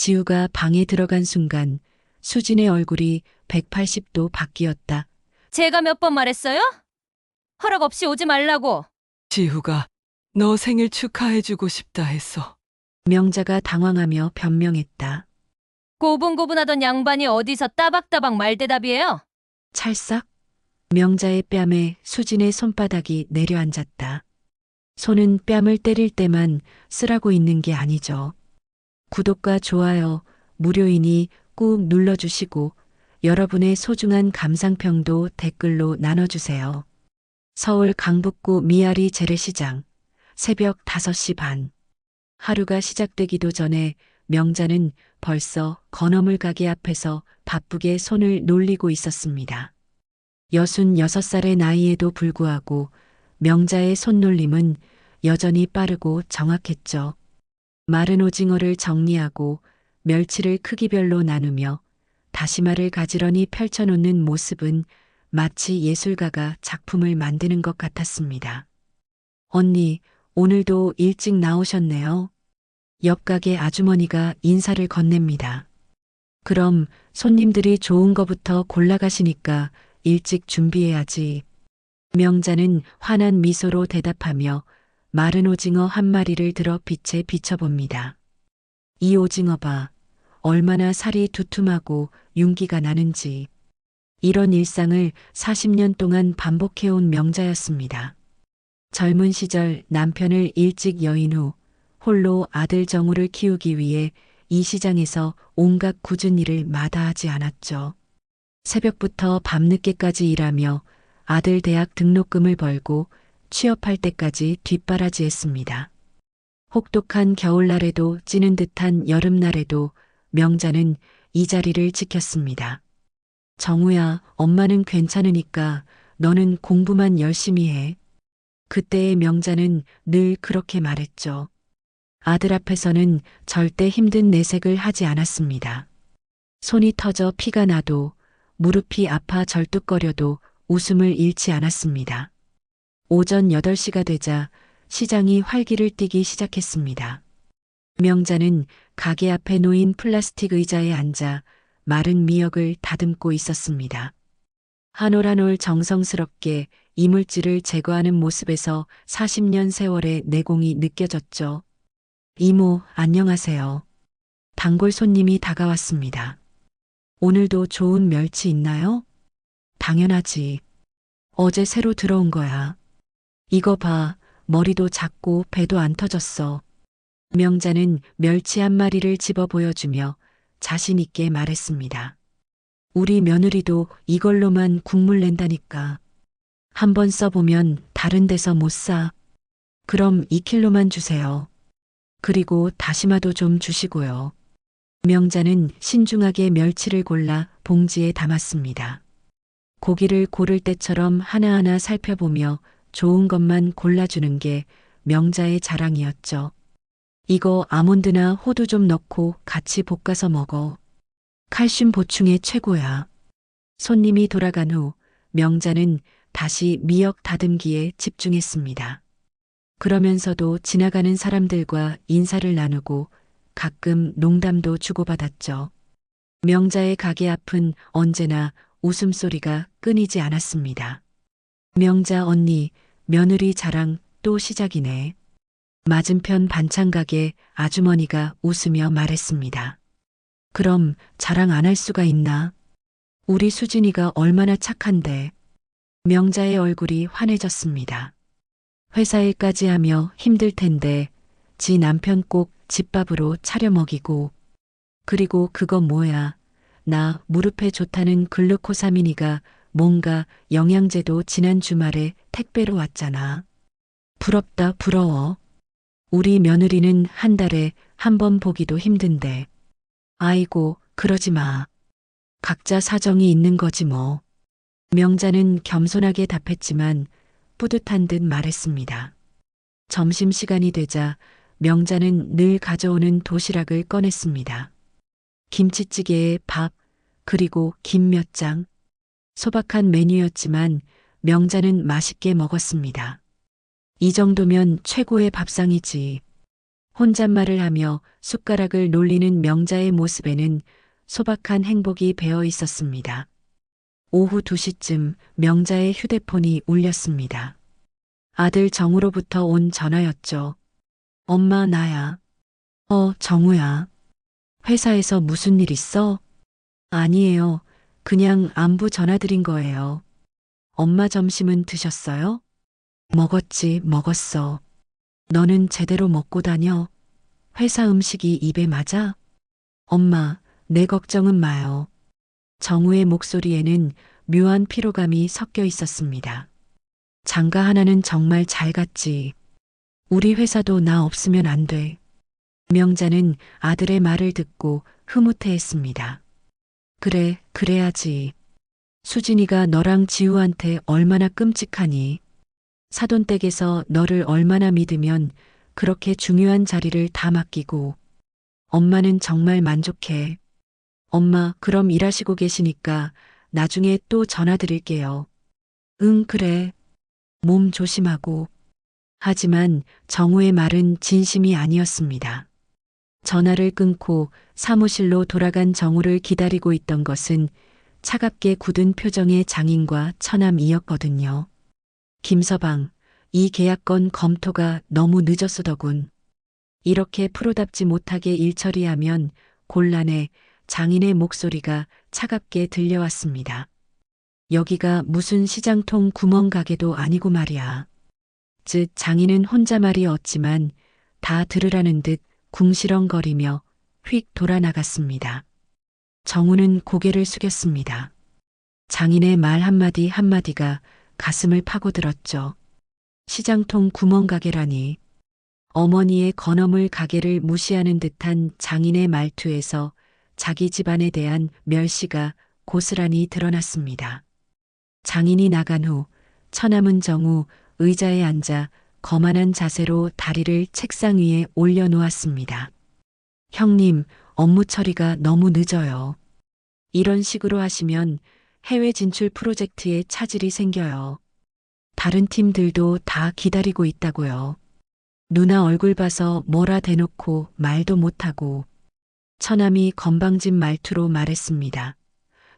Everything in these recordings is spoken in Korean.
지우가 방에 들어간 순간 수진의 얼굴이 180도 바뀌었다. 제가 몇 번 말했어요? 허락 없이 오지 말라고. 지우가 너 생일 축하해주고 싶다 했어. 명자가 당황하며 변명했다. 고분고분하던 양반이 어디서 따박따박 말대답이에요? 찰싹 명자의 뺨에 수진의 손바닥이 내려앉았다. 손은 뺨을 때릴 때만 쓰라고 있는 게 아니죠. 구독과 좋아요, 무료이니 꾹 눌러주시고 여러분의 소중한 감상평도 댓글로 나눠주세요. 서울 강북구 미아리 재래시장 새벽 5시 반. 하루가 시작되기도 전에 명자는 벌써 건어물 가게 앞에서 바쁘게 손을 놀리고 있었습니다. 66살의 나이에도 불구하고 명자의 손놀림은 여전히 빠르고 정확했죠. 마른 오징어를 정리하고 멸치를 크기별로 나누며 다시마를 가지런히 펼쳐놓는 모습은 마치 예술가가 작품을 만드는 것 같았습니다. 언니, 오늘도 일찍 나오셨네요. 옆 가게 아주머니가 인사를 건넵니다. 그럼 손님들이 좋은 거부터 골라가시니까 일찍 준비해야지. 명자는 환한 미소로 대답하며 마른 오징어 한 마리를 들어 빛에 비춰봅니다. 이 오징어 봐. 얼마나 살이 두툼하고 윤기가 나는지. 이런 일상을 40년 동안 반복해온 명자였습니다. 젊은 시절 남편을 일찍 여인 후 홀로 아들 정우를 키우기 위해 이 시장에서 온갖 굳은 일을 마다하지 않았죠. 새벽부터 밤늦게까지 일하며 아들 대학 등록금을 벌고 취업할 때까지 뒷바라지했습니다. 혹독한 겨울날에도 찌는 듯한 여름날에도 명자는 이 자리를 지켰습니다. 정우야, 엄마는 괜찮으니까 너는 공부만 열심히 해. 그때의 명자는 늘 그렇게 말했죠. 아들 앞에서는 절대 힘든 내색을 하지 않았습니다. 손이 터져 피가 나도 무릎이 아파 절뚝거려도 웃음을 잃지 않았습니다. 오전 8시가 되자 시장이 활기를 띠기 시작했습니다. 명자는 가게 앞에 놓인 플라스틱 의자에 앉아 마른 미역을 다듬고 있었습니다. 한 올 한 올 정성스럽게 이물질을 제거하는 모습에서 40년 세월의 내공이 느껴졌죠. 이모, 안녕하세요. 단골 손님이 다가왔습니다. 오늘도 좋은 멸치 있나요? 당연하지. 어제 새로 들어온 거야. 이거 봐, 머리도 작고 배도 안 터졌어. 명자는 멸치 한 마리를 집어 보여주며 자신 있게 말했습니다. 우리 며느리도 이걸로만 국물 낸다니까. 한번 써보면 다른 데서 못 사. 그럼 2kg만 주세요. 그리고 다시마도 좀 주시고요. 명자는 신중하게 멸치를 골라 봉지에 담았습니다. 고기를 고를 때처럼 하나하나 살펴보며 좋은 것만 골라주는 게 명자의 자랑이었죠. 이거 아몬드나 호두 좀 넣고 같이 볶아서 먹어. 칼슘 보충에 최고야. 손님이 돌아간 후 명자는 다시 미역 다듬기에 집중했습니다. 그러면서도 지나가는 사람들과 인사를 나누고 가끔 농담도 주고받았죠. 명자의 가게 앞은 언제나 웃음소리가 끊이지 않았습니다. 명자 언니, 며느리 자랑 또 시작이네. 맞은편 반찬 가게 아주머니가 웃으며 말했습니다. 그럼 자랑 안 할 수가 있나? 우리 수진이가 얼마나 착한데. 명자의 얼굴이 환해졌습니다. 회사 일까지 하며 힘들 텐데 지 남편 꼭 집밥으로 차려 먹이고. 그리고 그거 뭐야. 나 무릎에 좋다는 글루코사미니가 뭔가 영양제도 지난 주말에 택배로 왔잖아. 부럽다 부러워. 우리 며느리는 한 달에 한 번 보기도 힘든데. 아이고, 그러지 마. 각자 사정이 있는 거지 뭐. 명자는 겸손하게 답했지만 뿌듯한 듯 말했습니다. 점심시간이 되자 명자는 늘 가져오는 도시락을 꺼냈습니다. 김치찌개에 밥, 그리고 김 몇 장. 소박한 메뉴였지만 명자는 맛있게 먹었습니다. 이 정도면 최고의 밥상이지. 혼잣말을 하며 숟가락을 놀리는 명자의 모습에는 소박한 행복이 배어 있었습니다. 오후 2시쯤 명자의 휴대폰이 울렸습니다. 아들 정우로부터 온 전화였죠. 엄마, 나야. 정우야. 회사에서 무슨 일 있어? 아니에요. 그냥 안부 전화드린 거예요. 엄마 점심은 드셨어요? 먹었지, 먹었어. 너는 제대로 먹고 다녀. 회사 음식이 입에 맞아? 엄마, 내 걱정은 마요. 정우의 목소리에는 묘한 피로감이 섞여 있었습니다. 장가 하나는 정말 잘 갔지. 우리 회사도 나 없으면 안 돼. 명자는 아들의 말을 듣고 흐뭇해했습니다. 그래, 그래야지. 수진이가 너랑 지우한테 얼마나 끔찍하니. 사돈댁에서 너를 얼마나 믿으면 그렇게 중요한 자리를 다 맡기고. 엄마는 정말 만족해. 엄마, 그럼 일하시고 계시니까 나중에 또 전화 드릴게요. 응, 그래. 몸 조심하고. 하지만 정우의 말은 진심이 아니었습니다. 전화를 끊고 사무실로 돌아간 정우를 기다리고 있던 것은 차갑게 굳은 표정의 장인과 처남이었거든요. 김서방, 이 계약건 검토가 너무 늦었으더군. 이렇게 프로답지 못하게 일 처리하면 곤란해. 장인의 목소리가 차갑게 들려왔습니다. 여기가 무슨 시장통 구멍 가게도 아니고 말이야. 즉 장인은 혼잣말이 없지만 다 들으라는 듯 궁시렁거리며 휙 돌아 나갔습니다. 정우는 고개를 숙였습니다. 장인의 말 한마디 한마디가 가슴을 파고들었죠. 시장통 구멍 가게라니. 어머니의 건어물 가게를 무시하는 듯한 장인의 말투에서 자기 집안에 대한 멸시가 고스란히 드러났습니다. 장인이 나간 후 처남은 정우 의자에 앉아 거만한 자세로 다리를 책상 위에 올려놓았습니다. 형님, 업무 처리가 너무 늦어요. 이런 식으로 하시면 해외 진출 프로젝트에 차질이 생겨요. 다른 팀들도 다 기다리고 있다고요. 누나 얼굴 봐서 뭐라 대놓고 말도 못하고. 처남이 건방진 말투로 말했습니다.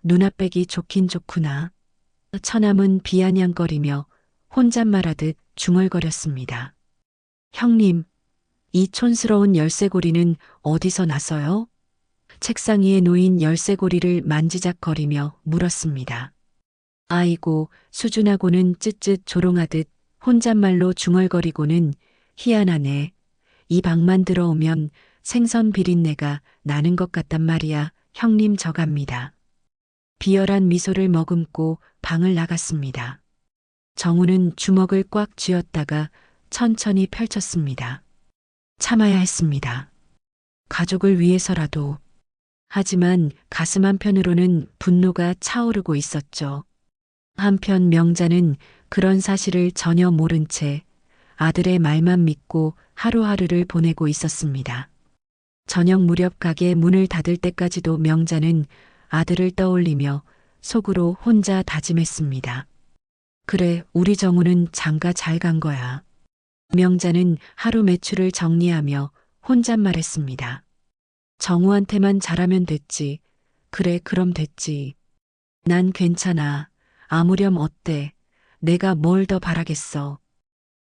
누나 빼기 좋긴 좋구나. 처남은 비아냥거리며 혼잣말하듯 중얼거렸습니다. 형님, 이 촌스러운 열쇠고리는 어디서 났어요? 책상 위에 놓인 열쇠고리를 만지작거리며 물었습니다. 아이고, 수준하고는 쯧쯧 조롱하듯 혼잣말로 중얼거리고는 희한하네. 이 방만 들어오면 생선 비린내가 나는 것 같단 말이야. 형님 저갑니다. 비열한 미소를 머금고 방을 나갔습니다. 정우는 주먹을 꽉 쥐었다가 천천히 펼쳤습니다. 참아야 했습니다. 가족을 위해서라도. 하지만 가슴 한편으로는 분노가 차오르고 있었죠. 한편 명자는 그런 사실을 전혀 모른 채 아들의 말만 믿고 하루하루를 보내고 있었습니다. 저녁 무렵 가게 문을 닫을 때까지도 명자는 아들을 떠올리며 속으로 혼자 다짐했습니다. 그래, 우리 정우는 장가 잘 간 거야. 명자는 하루 매출을 정리하며 혼잣말했습니다. 정우한테만 잘하면 됐지. 그래, 그럼 됐지. 난 괜찮아. 아무렴 어때? 내가 뭘 더 바라겠어.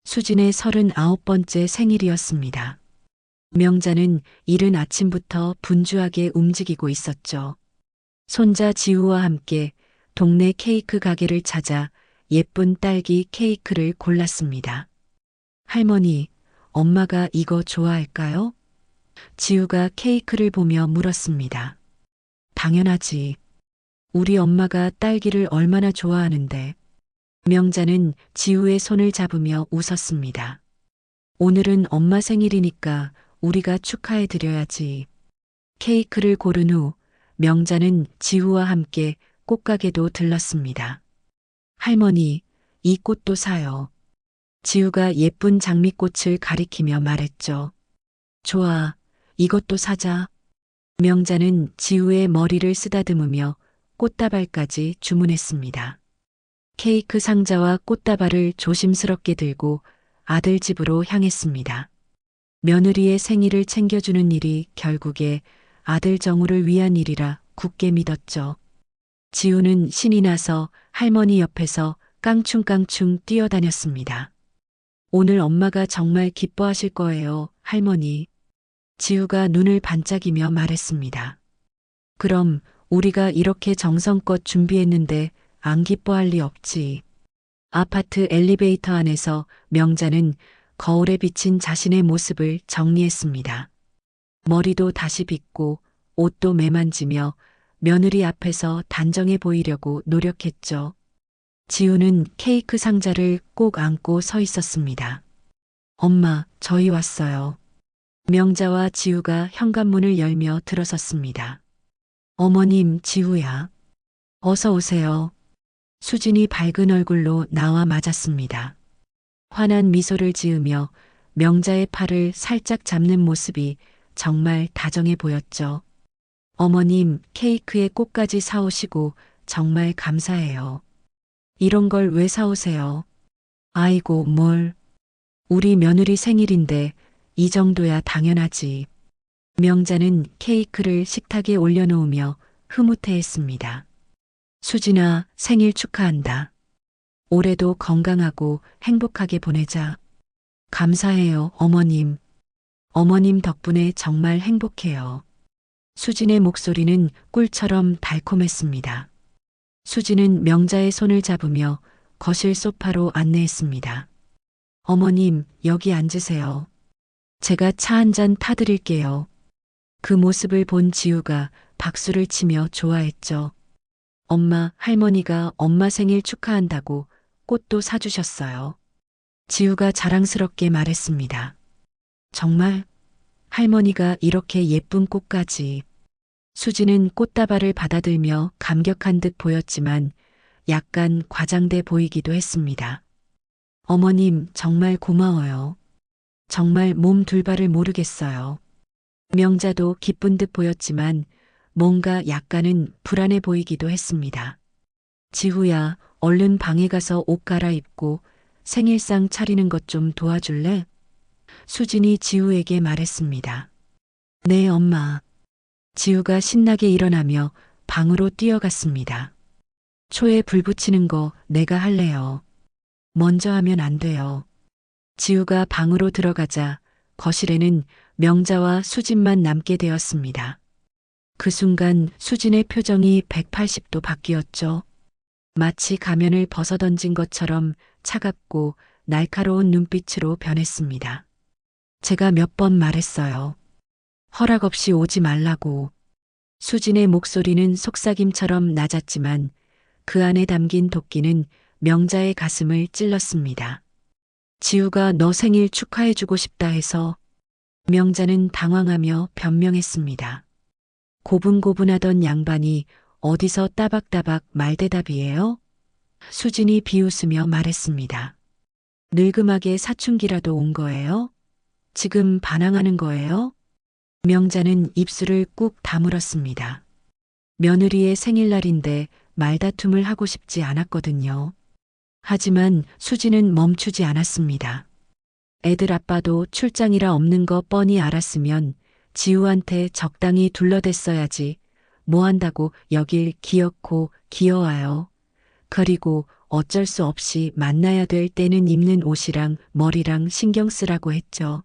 수진의 39번째 생일이었습니다. 명자는 이른 아침부터 분주하게 움직이고 있었죠. 손자 지우와 함께 동네 케이크 가게를 찾아 예쁜 딸기 케이크를 골랐습니다. 할머니, 엄마가 이거 좋아할까요? 지우가 케이크를 보며 물었습니다. 당연하지. 우리 엄마가 딸기를 얼마나 좋아하는데. 명자는 지우의 손을 잡으며 웃었습니다. 오늘은 엄마 생일이니까 우리가 축하해 드려야지. 케이크를 고른 후 명자는 지우와 함께 꽃가게도 들렀습니다. 할머니, 이 꽃도 사요. 지우가 예쁜 장미꽃을 가리키며 말했죠. 좋아, 이것도 사자. 명자는 지우의 머리를 쓰다듬으며 꽃다발까지 주문했습니다. 케이크 상자와 꽃다발을 조심스럽게 들고 아들 집으로 향했습니다. 며느리의 생일을 챙겨주는 일이 결국에 아들 정우를 위한 일이라 굳게 믿었죠. 지우는 신이 나서 할머니 옆에서 깡충깡충 뛰어다녔습니다. 오늘 엄마가 정말 기뻐하실 거예요, 할머니. 지우가 눈을 반짝이며 말했습니다. 그럼 우리가 이렇게 정성껏 준비했는데 안 기뻐할 리 없지. 아파트 엘리베이터 안에서 명자는 거울에 비친 자신의 모습을 정리했습니다. 머리도 다시 빗고 옷도 매만지며 며느리 앞에서 단정해 보이려고 노력했죠. 지우는 케이크 상자를 꼭 안고 서 있었습니다. 엄마, 저희 왔어요. 명자와 지우가 현관문을 열며 들어섰습니다. 어머님, 지우야. 어서 오세요. 수진이 밝은 얼굴로 나와 맞았습니다. 환한 미소를 지으며 명자의 팔을 살짝 잡는 모습이 정말 다정해 보였죠. 어머님, 케이크에 꽃까지 사오시고 정말 감사해요. 이런 걸 왜 사오세요? 아이고, 뭘. 우리 며느리 생일인데 이 정도야 당연하지. 명자는 케이크를 식탁에 올려놓으며 흐뭇해했습니다. 수진아, 생일 축하한다. 올해도 건강하고 행복하게 보내자. 감사해요, 어머님. 어머님 덕분에 정말 행복해요. 수진의 목소리는 꿀처럼 달콤했습니다. 수진은 명자의 손을 잡으며 거실 소파로 안내했습니다. 어머님, 여기 앉으세요. 제가 차 한 잔 타드릴게요. 그 모습을 본 지우가 박수를 치며 좋아했죠. 엄마, 할머니가 엄마 생일 축하한다고 꽃도 사주셨어요. 지우가 자랑스럽게 말했습니다. 정말? 할머니가 이렇게 예쁜 꽃까지. 수지는 꽃다발을 받아들며 감격한 듯 보였지만 약간 과장돼 보이기도 했습니다. 어머님, 정말 고마워요. 정말 몸 둘 바를 모르겠어요. 명자도 기쁜 듯 보였지만 뭔가 약간은 불안해 보이기도 했습니다. 지우야, 얼른 방에 가서 옷 갈아입고 생일상 차리는 것 좀 도와줄래? 수진이 지우에게 말했습니다. 네, 엄마. 지우가 신나게 일어나며 방으로 뛰어갔습니다. 초에 불 붙이는 거 내가 할래요. 먼저 하면 안 돼요. 지우가 방으로 들어가자 거실에는 명자와 수진만 남게 되었습니다. 그 순간 수진의 표정이 180도 바뀌었죠. 마치 가면을 벗어던진 것처럼 차갑고 날카로운 눈빛으로 변했습니다. 제가 몇 번 말했어요. 허락 없이 오지 말라고. 수진의 목소리는 속삭임처럼 낮았지만 그 안에 담긴 도끼는 명자의 가슴을 찔렀습니다. 지우가 너 생일 축하해주고 싶다 해서. 명자는 당황하며 변명했습니다. 고분고분하던 양반이 어디서 따박따박 말대답이에요? 수진이 비웃으며 말했습니다. 늙음하게 사춘기라도 온 거예요? 지금 반항하는 거예요? 명자는 입술을 꾹 다물었습니다. 며느리의 생일날인데 말다툼을 하고 싶지 않았거든요. 하지만 수진은 멈추지 않았습니다. 애들 아빠도 출장이라 없는 거 뻔히 알았으면 지우한테 적당히 둘러댔어야지. 뭐 한다고 여길 기어코 기어와요. 그리고 어쩔 수 없이 만나야 될 때는 입는 옷이랑 머리랑 신경 쓰라고 했죠.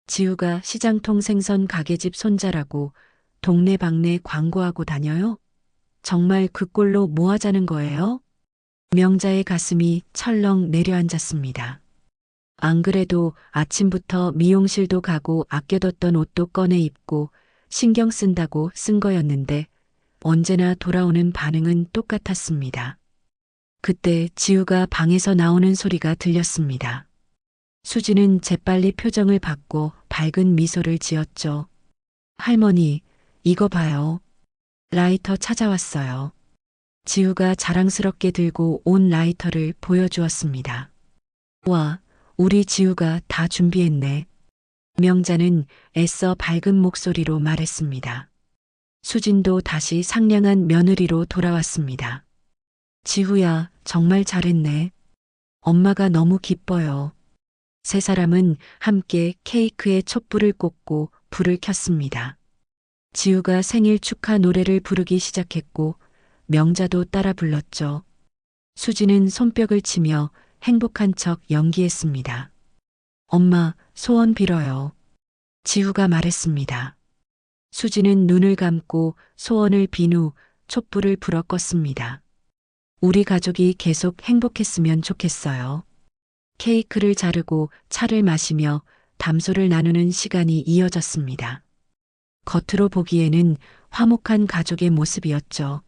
지우가 시장통 생선 가게집 손자라고 동네방네 광고하고 다녀요? 정말 그 꼴로 뭐 하자는 거예요? 명자의 가슴이 철렁 내려앉았습니다. 안 그래도 아침부터 미용실도 가고 아껴뒀던 옷도 꺼내 입고 신경 쓴다고 쓴 거였는데 언제나 돌아오는 반응은 똑같았습니다. 그때 지우가 방에서 나오는 소리가 들렸습니다. 수지는 재빨리 표정을 바꿔 밝은 미소를 지었죠. 할머니, 이거 봐요. 라이터 찾아왔어요. 지우가 자랑스럽게 들고 온 라이터를 보여주었습니다. 와, 우리 지우가 다 준비했네. 명자는 애써 밝은 목소리로 말했습니다. 수진도 다시 상냥한 며느리로 돌아왔습니다. 지우야, 정말 잘했네. 엄마가 너무 기뻐요. 세 사람은 함께 케이크에 촛불을 꽂고 불을 켰습니다. 지우가 생일 축하 노래를 부르기 시작했고 명자도 따라 불렀죠. 수지는 손뼉을 치며 행복한 척 연기했습니다. 엄마, 소원 빌어요. 지우가 말했습니다. 수지는 눈을 감고 소원을 빈 후 촛불을 불어 껐습니다. 우리 가족이 계속 행복했으면 좋겠어요. 케이크를 자르고 차를 마시며 담소를 나누는 시간이 이어졌습니다. 겉으로 보기에는 화목한 가족의 모습이었죠.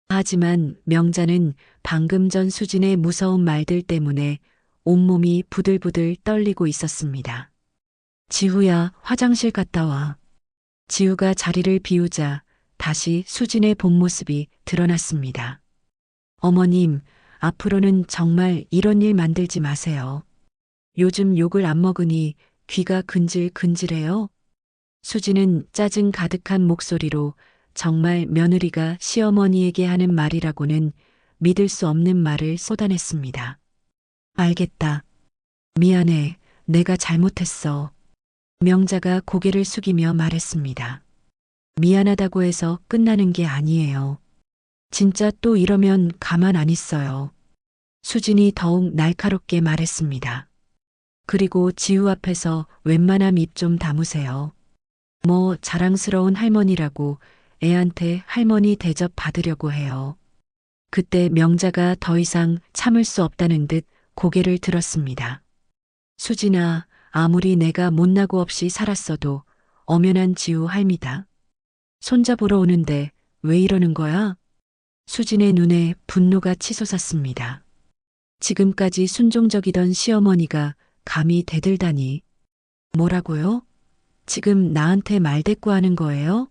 하지만 명자는 방금 전 수진의 무서운 말들 때문에 온몸이 부들부들 떨리고 있었습니다. 지우야, 화장실 갔다 와. 지우가 자리를 비우자 다시 수진의 본 모습이 드러났습니다. 어머님, 앞으로는 정말 이런 일 만들지 마세요. 요즘 욕을 안 먹으니 귀가 근질근질해요. 수지는 짜증 가득한 목소리로 정말 며느리가 시어머니에게 하는 말이라고는 믿을 수 없는 말을 쏟아냈습니다. 알겠다. 미안해. 내가 잘못했어. 명자가 고개를 숙이며 말했습니다. 미안하다고 해서 끝나는 게 아니에요. 진짜 또 이러면 가만 안 있어요. 수진이 더욱 날카롭게 말했습니다. 그리고 지우 앞에서 웬만함 입 좀 다무세요. 뭐 자랑스러운 할머니라고 애한테 할머니 대접 받으려고 해요. 그때 명자가 더 이상 참을 수 없다는 듯 고개를 들었습니다. 수진아, 아무리 내가 못나고 없이 살았어도 엄연한 지우 할미다. 손잡으러 오는데 왜 이러는 거야? 수진의 눈에 분노가 치솟았습니다. 지금까지 순종적이던 시어머니가 감히 대들다니. 뭐라고요? 지금 나한테 말대꾸하는 거예요?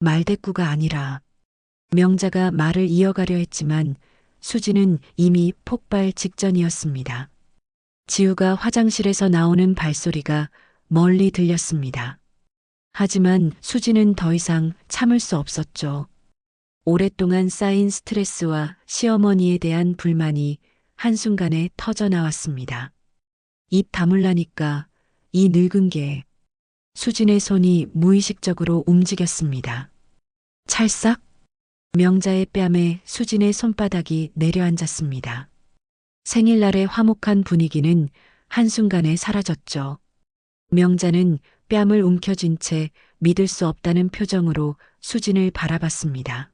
말대꾸가 아니라. 명자가 말을 이어가려 했지만 수지는 이미 폭발 직전이었습니다. 지우가 화장실에서 나오는 발소리가 멀리 들렸습니다. 하지만 수지는 더 이상 참을 수 없었죠. 오랫동안 쌓인 스트레스와 시어머니에 대한 불만이 한순간에 터져 나왔습니다. 입 다물라니까 이 늙은 게. 수진의 손이 무의식적으로 움직였습니다. 찰싹? 명자의 뺨에 수진의 손바닥이 내려앉았습니다. 생일날의 화목한 분위기는 한순간에 사라졌죠. 명자는 뺨을 움켜쥔 채 믿을 수 없다는 표정으로 수진을 바라봤습니다.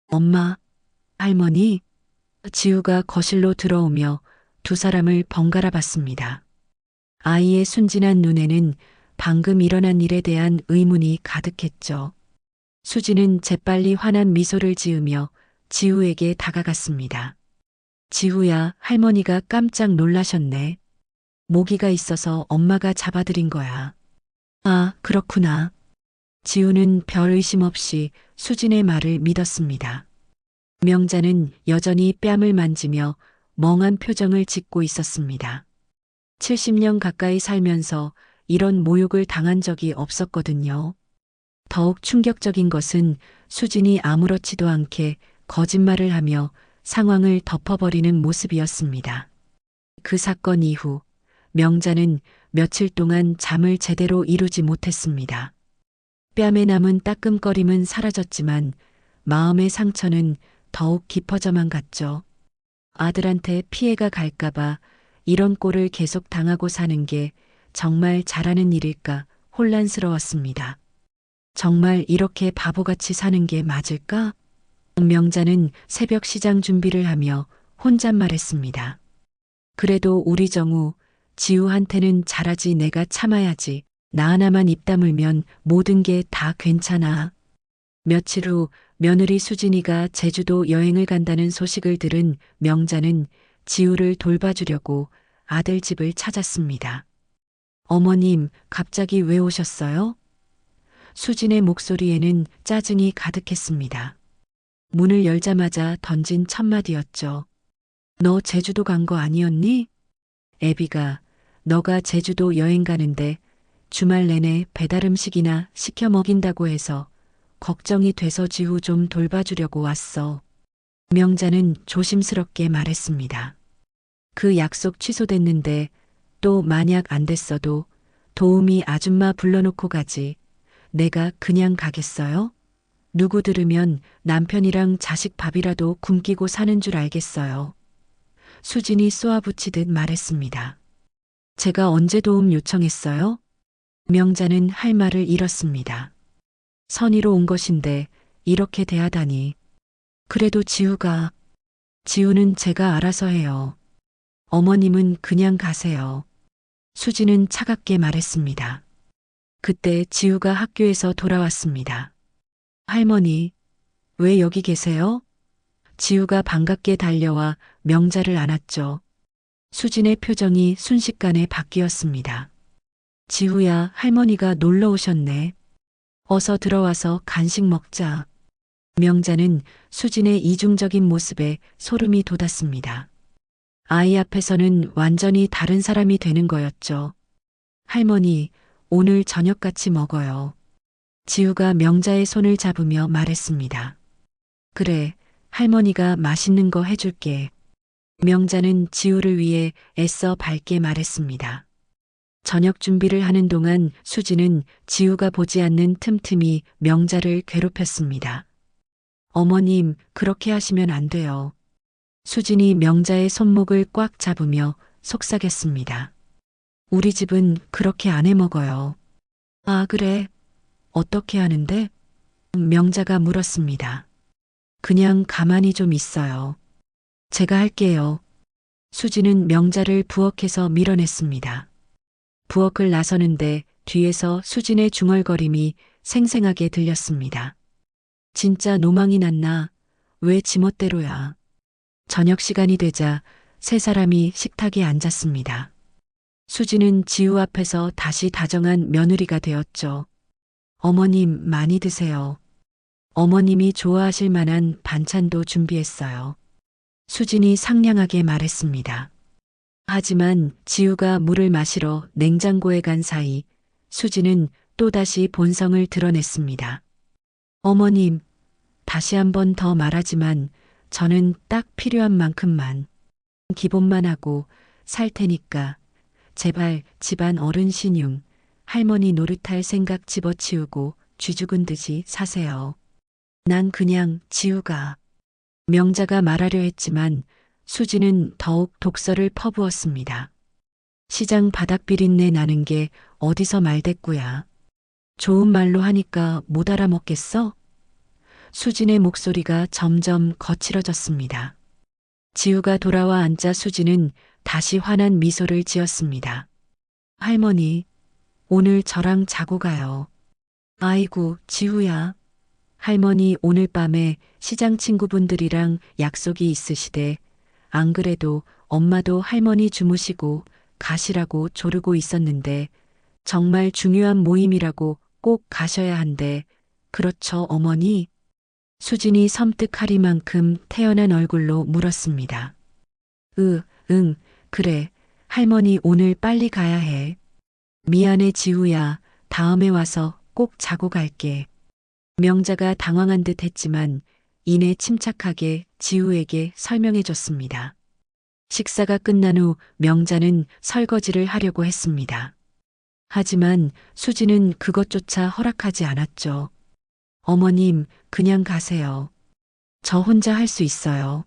엄마, 할머니, 지우가 거실로 들어오며 두 사람을 번갈아 봤습니다. 아이의 순진한 눈에는 방금 일어난 일에 대한 의문이 가득했죠. 수지는 재빨리 환한 미소를 지으며 지우에게 다가갔습니다. 지우야, 할머니가 깜짝 놀라셨네. 모기가 있어서 엄마가 잡아드린 거야. 아, 그렇구나. 지우는 별 의심 없이 수진의 말을 믿었습니다. 명자는 여전히 뺨을 만지며 멍한 표정을 짓고 있었습니다. 70년 가까이 살면서 이런 모욕을 당한 적이 없었거든요. 더욱 충격적인 것은 수진이 아무렇지도 않게 거짓말을 하며 상황을 덮어버리는 모습이었습니다. 그 사건 이후 명자는 며칠 동안 잠을 제대로 이루지 못했습니다. 뺨에 남은 따끔거림은 사라졌지만 마음의 상처는 더욱 깊어져만 갔죠. 아들한테 피해가 갈까봐 이런 꼴을 계속 당하고 사는 게 정말 잘하는 일일까 혼란스러웠습니다. 정말 이렇게 바보같이 사는 게 맞을까? 명자는 새벽 시장 준비를 하며 혼잣말했습니다. 그래도 우리 정우, 지우한테는 잘하지 내가 참아야지. 나 하나만 입 다물면 모든 게 다 괜찮아. 며칠 후 며느리 수진이가 제주도 여행을 간다는 소식을 들은 명자는 지우를 돌봐주려고 아들 집을 찾았습니다. 어머님, 갑자기 왜 오셨어요? 수진의 목소리에는 짜증이 가득했습니다. 문을 열자마자 던진 첫 마디였죠. 너 제주도 간 거 아니었니? 애비가 너가 제주도 여행 가는데 주말 내내 배달 음식이나 시켜 먹인다고 해서 걱정이 돼서 지우 좀 돌봐주려고 왔어. 명자는 조심스럽게 말했습니다. 그 약속 취소됐는데 또 만약 안 됐어도 도우미 아줌마 불러놓고 가지. 내가 그냥 가겠어요? 누구 들으면 남편이랑 자식 밥이라도 굶기고 사는 줄 알겠어요. 수진이 쏘아붙이듯 말했습니다. 제가 언제 도움 요청했어요? 명자는 할 말을 잃었습니다. 선의로 온 것인데 이렇게 대하다니. 그래도 지우는 제가 알아서 해요. 어머님은 그냥 가세요. 수지는 차갑게 말했습니다. 그때 지우가 학교에서 돌아왔습니다. 할머니, 왜 여기 계세요? 지우가 반갑게 달려와 명자를 안았죠. 수진의 표정이 순식간에 바뀌었습니다. 지우야, 할머니가 놀러 오셨네. 어서 들어와서 간식 먹자. 명자는 수진의 이중적인 모습에 소름이 돋았습니다. 아이 앞에서는 완전히 다른 사람이 되는 거였죠. 할머니, 오늘 저녁 같이 먹어요. 지우가 명자의 손을 잡으며 말했습니다. 그래, 할머니가 맛있는 거 해줄게. 명자는 지우를 위해 애써 밝게 말했습니다. 저녁 준비를 하는 동안 수지는 지우가 보지 않는 틈틈이 명자를 괴롭혔습니다. 어머님, 그렇게 하시면 안 돼요. 수진이 명자의 손목을 꽉 잡으며 속삭였습니다. 우리 집은 그렇게 안 해 먹어요. 아, 그래? 어떻게 하는데? 명자가 물었습니다. 그냥 가만히 좀 있어요. 제가 할게요. 수지는 명자를 부엌에서 밀어냈습니다. 부엌을 나서는데 뒤에서 수진의 중얼거림이 생생하게 들렸습니다. 진짜 노망이 났나? 왜 지멋대로야? 저녁 시간이 되자 세 사람이 식탁에 앉았습니다. 수지는 지우 앞에서 다시 다정한 며느리가 되었죠. 어머님 많이 드세요. 어머님이 좋아하실 만한 반찬도 준비했어요. 수진이 상냥하게 말했습니다. 하지만 지우가 물을 마시러 냉장고에 간 사이 수지는 또다시 본성을 드러냈습니다. 어머님, 다시 한 번 더 말하지만 저는 딱 필요한 만큼만 기본만 하고 살 테니까 제발 집안 어른 신용, 할머니 노릇할 생각 집어치우고 쥐죽은 듯이 사세요. 난 그냥 지우가. 명자가 말하려 했지만 수지는 더욱 독설을 퍼부었습니다. 시장 바닥 비린내 나는 게 어디서 말대꾸야. 좋은 말로 하니까 못 알아먹겠어? 수진의 목소리가 점점 거칠어졌습니다. 지우가 돌아와 앉자 수진은 다시 환한 미소를 지었습니다. 할머니, 오늘 저랑 자고 가요. 아이고, 지우야. 할머니 오늘 밤에 시장 친구분들이랑 약속이 있으시대. 안 그래도 엄마도 할머니 주무시고 가시라고 조르고 있었는데 정말 중요한 모임이라고 꼭 가셔야 한대. 그렇죠, 어머니? 수진이 섬뜩하리만큼 태연한 얼굴로 물었습니다. 응, 그래. 할머니 오늘 빨리 가야 해. 미안해, 지우야. 다음에 와서 꼭 자고 갈게. 명자가 당황한 듯 했지만 이내 침착하게 지우에게 설명해 줬습니다. 식사가 끝난 후 명자는 설거지를 하려고 했습니다. 하지만 수지는 그것조차 허락하지 않았죠. 어머님, 그냥 가세요. 저 혼자 할 수 있어요.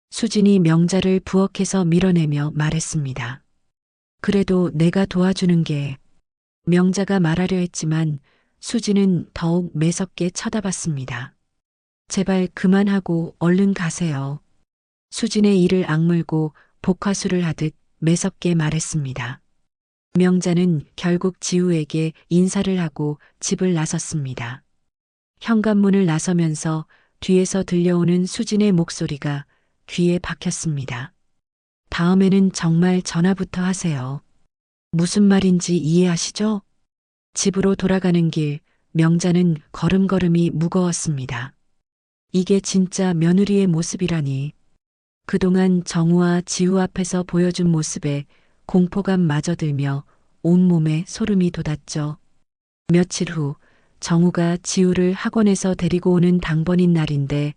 수진이 명자를 부엌에서 밀어내며 말했습니다. 그래도 내가 도와주는 게. 명자가 말하려 했지만 수지는 더욱 매섭게 쳐다봤습니다. 제발 그만하고 얼른 가세요. 수진의 이를 악물고 복화술을 하듯 매섭게 말했습니다. 명자는 결국 지우에게 인사를 하고 집을 나섰습니다. 현관문을 나서면서 뒤에서 들려오는 수진의 목소리가 귀에 박혔습니다. 다음에는 정말 전화부터 하세요. 무슨 말인지 이해하시죠? 집으로 돌아가는 길, 명자는 걸음걸음이 무거웠습니다. 이게 진짜 며느리의 모습이라니. 그동안 정우와 지우 앞에서 보여준 모습에 공포감마저 들며 온몸에 소름이 돋았죠. 며칠 후 정우가 지우를 학원에서 데리고 오는 당번인 날인데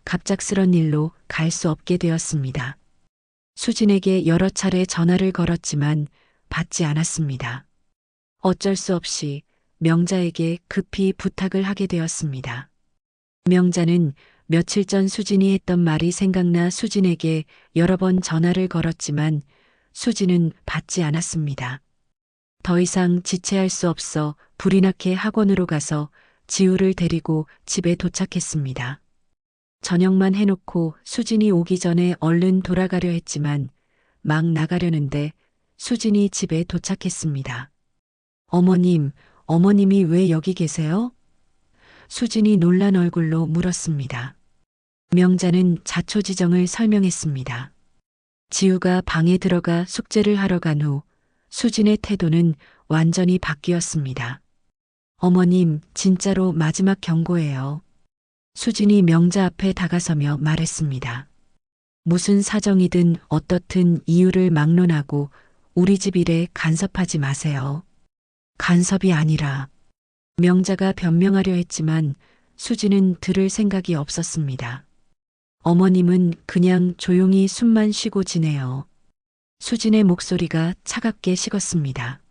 갑작스런 일로 갈 수 없게 되었습니다. 수진에게 여러 차례 전화를 걸었지만 받지 않았습니다. 어쩔 수 없이 명자에게 급히 부탁을 하게 되었습니다. 명자는 며칠 전 수진이 했던 말이 생각나 수진에게 여러 번 전화를 걸었지만 수진은 받지 않았습니다. 더 이상 지체할 수 없어 불이 나게 학원으로 가서 지우를 데리고 집에 도착했습니다. 저녁만 해놓고 수진이 오기 전에 얼른 돌아가려 했지만 막 나가려는데 수진이 집에 도착했습니다. 어머님, 어머님이 왜 여기 계세요? 수진이 놀란 얼굴로 물었습니다. 명자는 자초지정을 설명했습니다. 지우가 방에 들어가 숙제를 하러 간 후 수진의 태도는 완전히 바뀌었습니다. 어머님, 진짜로 마지막 경고예요. 수진이 명자 앞에 다가서며 말했습니다. 무슨 사정이든 어떻든 이유를 막론하고 우리 집 일에 간섭하지 마세요. 간섭이 아니라 명자가 변명하려 했지만 수진은 들을 생각이 없었습니다. 어머님은 그냥 조용히 숨만 쉬고 지내요. 수진의 목소리가 차갑게 식었습니다.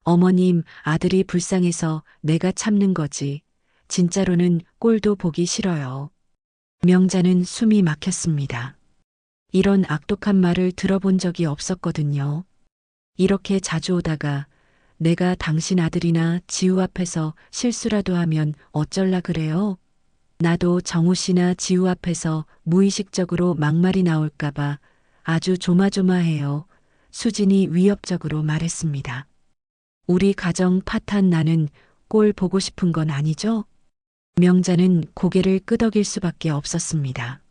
어머님, 아들이 불쌍해서 내가 참는 거지. 진짜로는 꼴도 보기 싫어요. 명자는 숨이 막혔습니다. 이런 악독한 말을 들어본 적이 없었거든요. 이렇게 자주 오다가 내가 당신 아들이나 지우 앞에서 실수라도 하면 어쩔라 그래요? 나도 정우 씨나 지우 앞에서 무의식적으로 막말이 나올까봐 아주 조마조마해요. 수진이 위협적으로 말했습니다. 우리 가정 파탄 나는 꼴 보고 싶은 건 아니죠? 명자는 고개를 끄덕일 수밖에 없었습니다.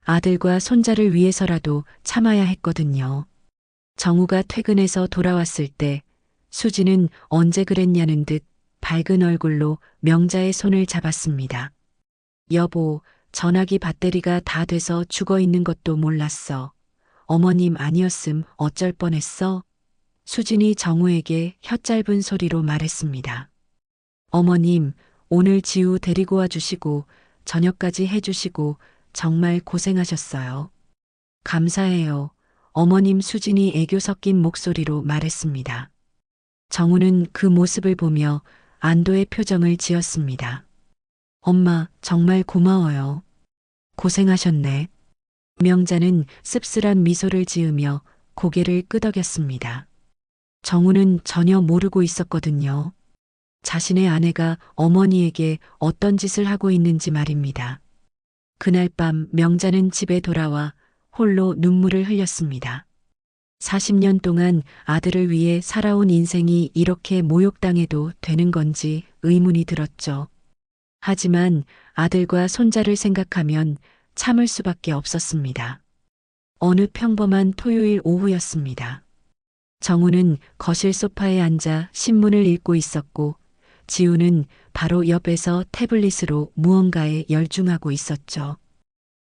아들과 손자를 위해서라도 참아야 했거든요. 정우가 퇴근해서 돌아왔을 때 수진은 언제 그랬냐는 듯 밝은 얼굴로 명자의 손을 잡았습니다. 여보, 전화기 배터리가 다 돼서 죽어 있는 것도 몰랐어. 어머님 아니었음 어쩔 뻔했어? 수진이 정우에게 혀짧은 소리로 말했습니다. 어머님, 오늘 지우 데리고 와주시고 저녁까지 해주시고 정말 고생하셨어요. 감사해요. 어머님 수진이 애교 섞인 목소리로 말했습니다. 정우는 그 모습을 보며 안도의 표정을 지었습니다. 엄마, 정말 고마워요. 고생하셨네. 명자는 씁쓸한 미소를 지으며 고개를 끄덕였습니다. 정우는 전혀 모르고 있었거든요. 자신의 아내가 어머니에게 어떤 짓을 하고 있는지 말입니다. 그날 밤 명자는 집에 돌아와 홀로 눈물을 흘렸습니다. 40년 동안 아들을 위해 살아온 인생이 이렇게 모욕당해도 되는 건지 의문이 들었죠. 하지만 아들과 손자를 생각하면 참을 수밖에 없었습니다. 어느 평범한 토요일 오후였습니다. 정우는 거실 소파에 앉아 신문을 읽고 있었고 지우는 바로 옆에서 태블릿으로 무언가에 열중하고 있었죠.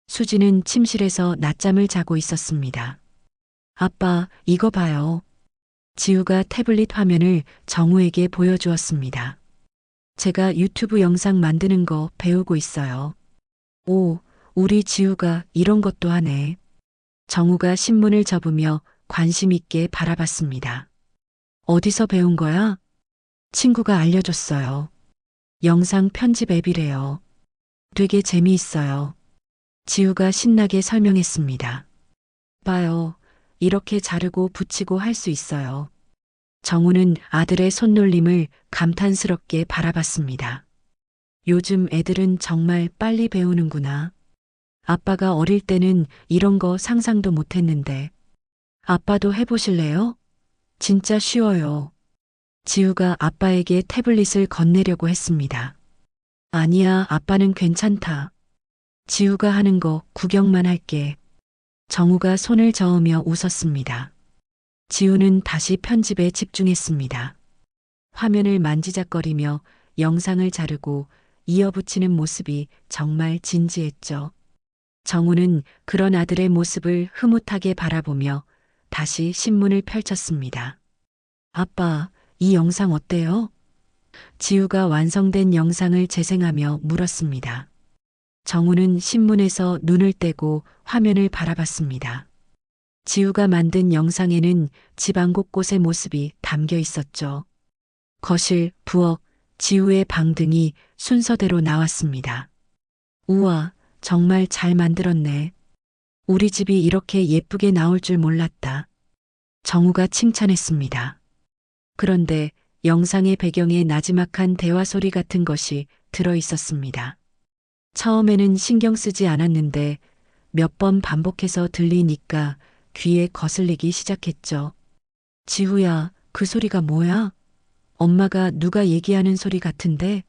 수지는 침실에서 낮잠을 자고 있었습니다. 아빠, 이거 봐요. 지우가 태블릿 화면을 정우에게 보여주었습니다. 제가 유튜브 영상 만드는 거 배우고 있어요. 오, 우리 지우가 이런 것도 하네. 정우가 신문을 접으며 관심 있게 바라봤습니다. 어디서 배운 거야? 친구가 알려줬어요. 영상 편집 앱이래요. 되게 재미있어요. 지우가 신나게 설명했습니다. 봐요. 이렇게 자르고 붙이고 할 수 있어요. 정우는 아들의 손놀림을 감탄스럽게 바라봤습니다. 요즘 애들은 정말 빨리 배우는구나. 아빠가 어릴 때는 이런 거 상상도 못했는데. 아빠도 해보실래요? 진짜 쉬워요. 지우가 아빠에게 태블릿을 건네려고 했습니다. 아니야, 아빠는 괜찮다. 지우가 하는 거 구경만 할게. 정우가 손을 저으며 웃었습니다. 지우는 다시 편집에 집중했습니다. 화면을 만지작거리며 영상을 자르고 이어붙이는 모습이 정말 진지했죠. 정우는 그런 아들의 모습을 흐뭇하게 바라보며 다시 신문을 펼쳤습니다. 아빠, 이 영상 어때요? 지우가 완성된 영상을 재생하며 물었습니다. 정우는 신문에서 눈을 떼고 화면을 바라봤습니다. 지우가 만든 영상에는 집안 곳곳의 모습이 담겨 있었죠. 거실, 부엌, 지우의 방 등이 순서대로 나왔습니다. 우와, 정말 잘 만들었네. 우리 집이 이렇게 예쁘게 나올 줄 몰랐다. 정우가 칭찬했습니다. 그런데 영상의 배경에 나지막한 대화 소리 같은 것이 들어 있었습니다. 처음에는 신경 쓰지 않았는데 몇 번 반복해서 들리니까 귀에 거슬리기 시작했죠. 지우야, 그 소리가 뭐야? 엄마가 누가 얘기하는 소리 같은데?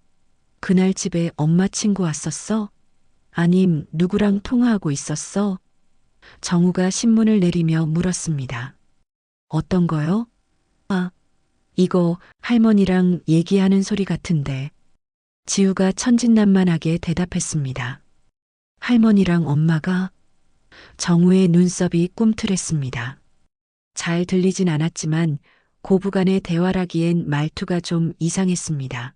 그날 집에 엄마 친구 왔었어? 아님 누구랑 통화하고 있었어? 정우가 신문을 내리며 물었습니다. 어떤 거요? 아, 이거 할머니랑 얘기하는 소리 같은데. 지우가 천진난만하게 대답했습니다. 할머니랑 엄마가? 정우의 눈썹이 꿈틀했습니다. 잘 들리진 않았지만 고부간의 대화라기엔 말투가 좀 이상했습니다.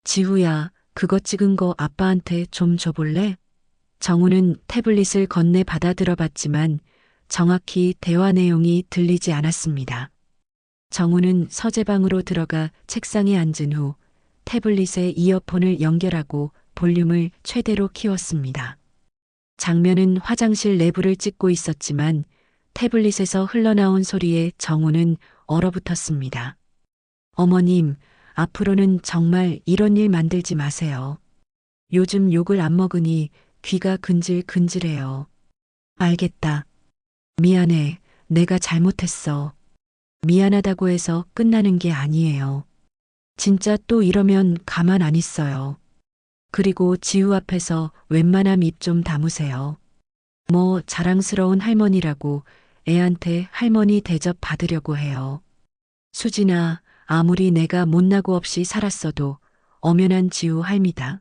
지우야, 그거 찍은 거 아빠한테 좀 줘볼래? 정우는 태블릿을 건네 받아 들어봤지만 정확히 대화 내용이 들리지 않았습니다. 정우는 서재방으로 들어가 책상에 앉은 후 태블릿에 이어폰을 연결하고 볼륨을 최대로 키웠습니다. 장면은 화장실 내부를 찍고 있었지만 태블릿에서 흘러나온 소리에 정우는 얼어붙었습니다. 어머님, 앞으로는 정말 이런 일 만들지 마세요. 요즘 욕을 안 먹으니 귀가 근질근질해요. 알겠다. 미안해. 내가 잘못했어. 미안하다고 해서 끝나는 게 아니에요. 진짜 또 이러면 가만 안 있어요. 그리고 지우 앞에서 웬만함 입 좀 다무세요. 뭐 자랑스러운 할머니라고 애한테 할머니 대접 받으려고 해요. 수진아, 아무리 내가 못나고 없이 살았어도 엄연한 지우 할미다.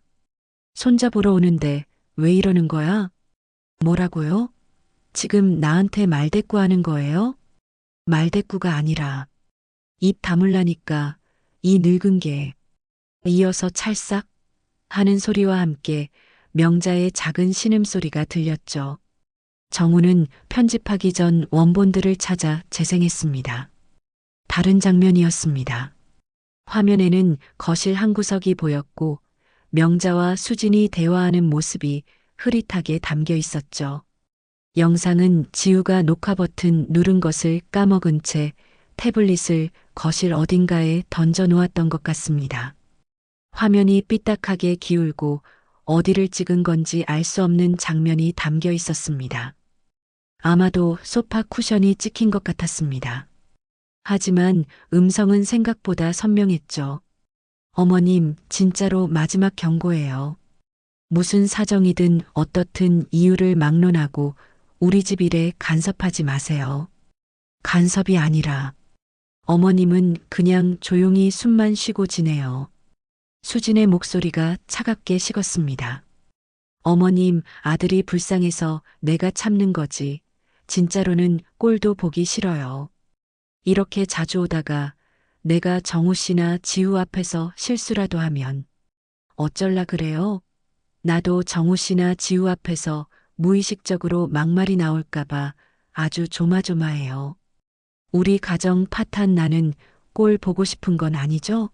손자 보러 오는데 왜 이러는 거야? 뭐라고요? 지금 나한테 말대꾸하는 거예요? 말대꾸가 아니라 입 다물라니까 이 늙은 게. 이어서 찰싹 하는 소리와 함께 명자의 작은 신음소리가 들렸죠. 정우는 편집하기 전 원본들을 찾아 재생했습니다. 다른 장면이었습니다. 화면에는 거실 한 구석이 보였고 명자와 수진이 대화하는 모습이 흐릿하게 담겨 있었죠. 영상은 지우가 녹화 버튼 누른 것을 까먹은 채 태블릿을 거실 어딘가에 던져 놓았던 것 같습니다. 화면이 삐딱하게 기울고 어디를 찍은 건지 알 수 없는 장면이 담겨 있었습니다. 아마도 소파 쿠션이 찍힌 것 같았습니다. 하지만 음성은 생각보다 선명했죠. 어머님, 진짜로 마지막 경고예요. 무슨 사정이든 어떻든 이유를 막론하고 우리 집 일에 간섭하지 마세요. 간섭이 아니라 어머님은 그냥 조용히 숨만 쉬고 지내요. 수진의 목소리가 차갑게 식었습니다. 어머님, 아들이 불쌍해서 내가 참는 거지. 진짜로는 꼴도 보기 싫어요. 이렇게 자주 오다가 내가 정우 씨나 지우 앞에서 실수라도 하면 어쩔라 그래요? 나도 정우 씨나 지우 앞에서 무의식적으로 막말이 나올까봐 아주 조마조마해요. 우리 가정 파탄 나는 꼴 보고 싶은 건 아니죠?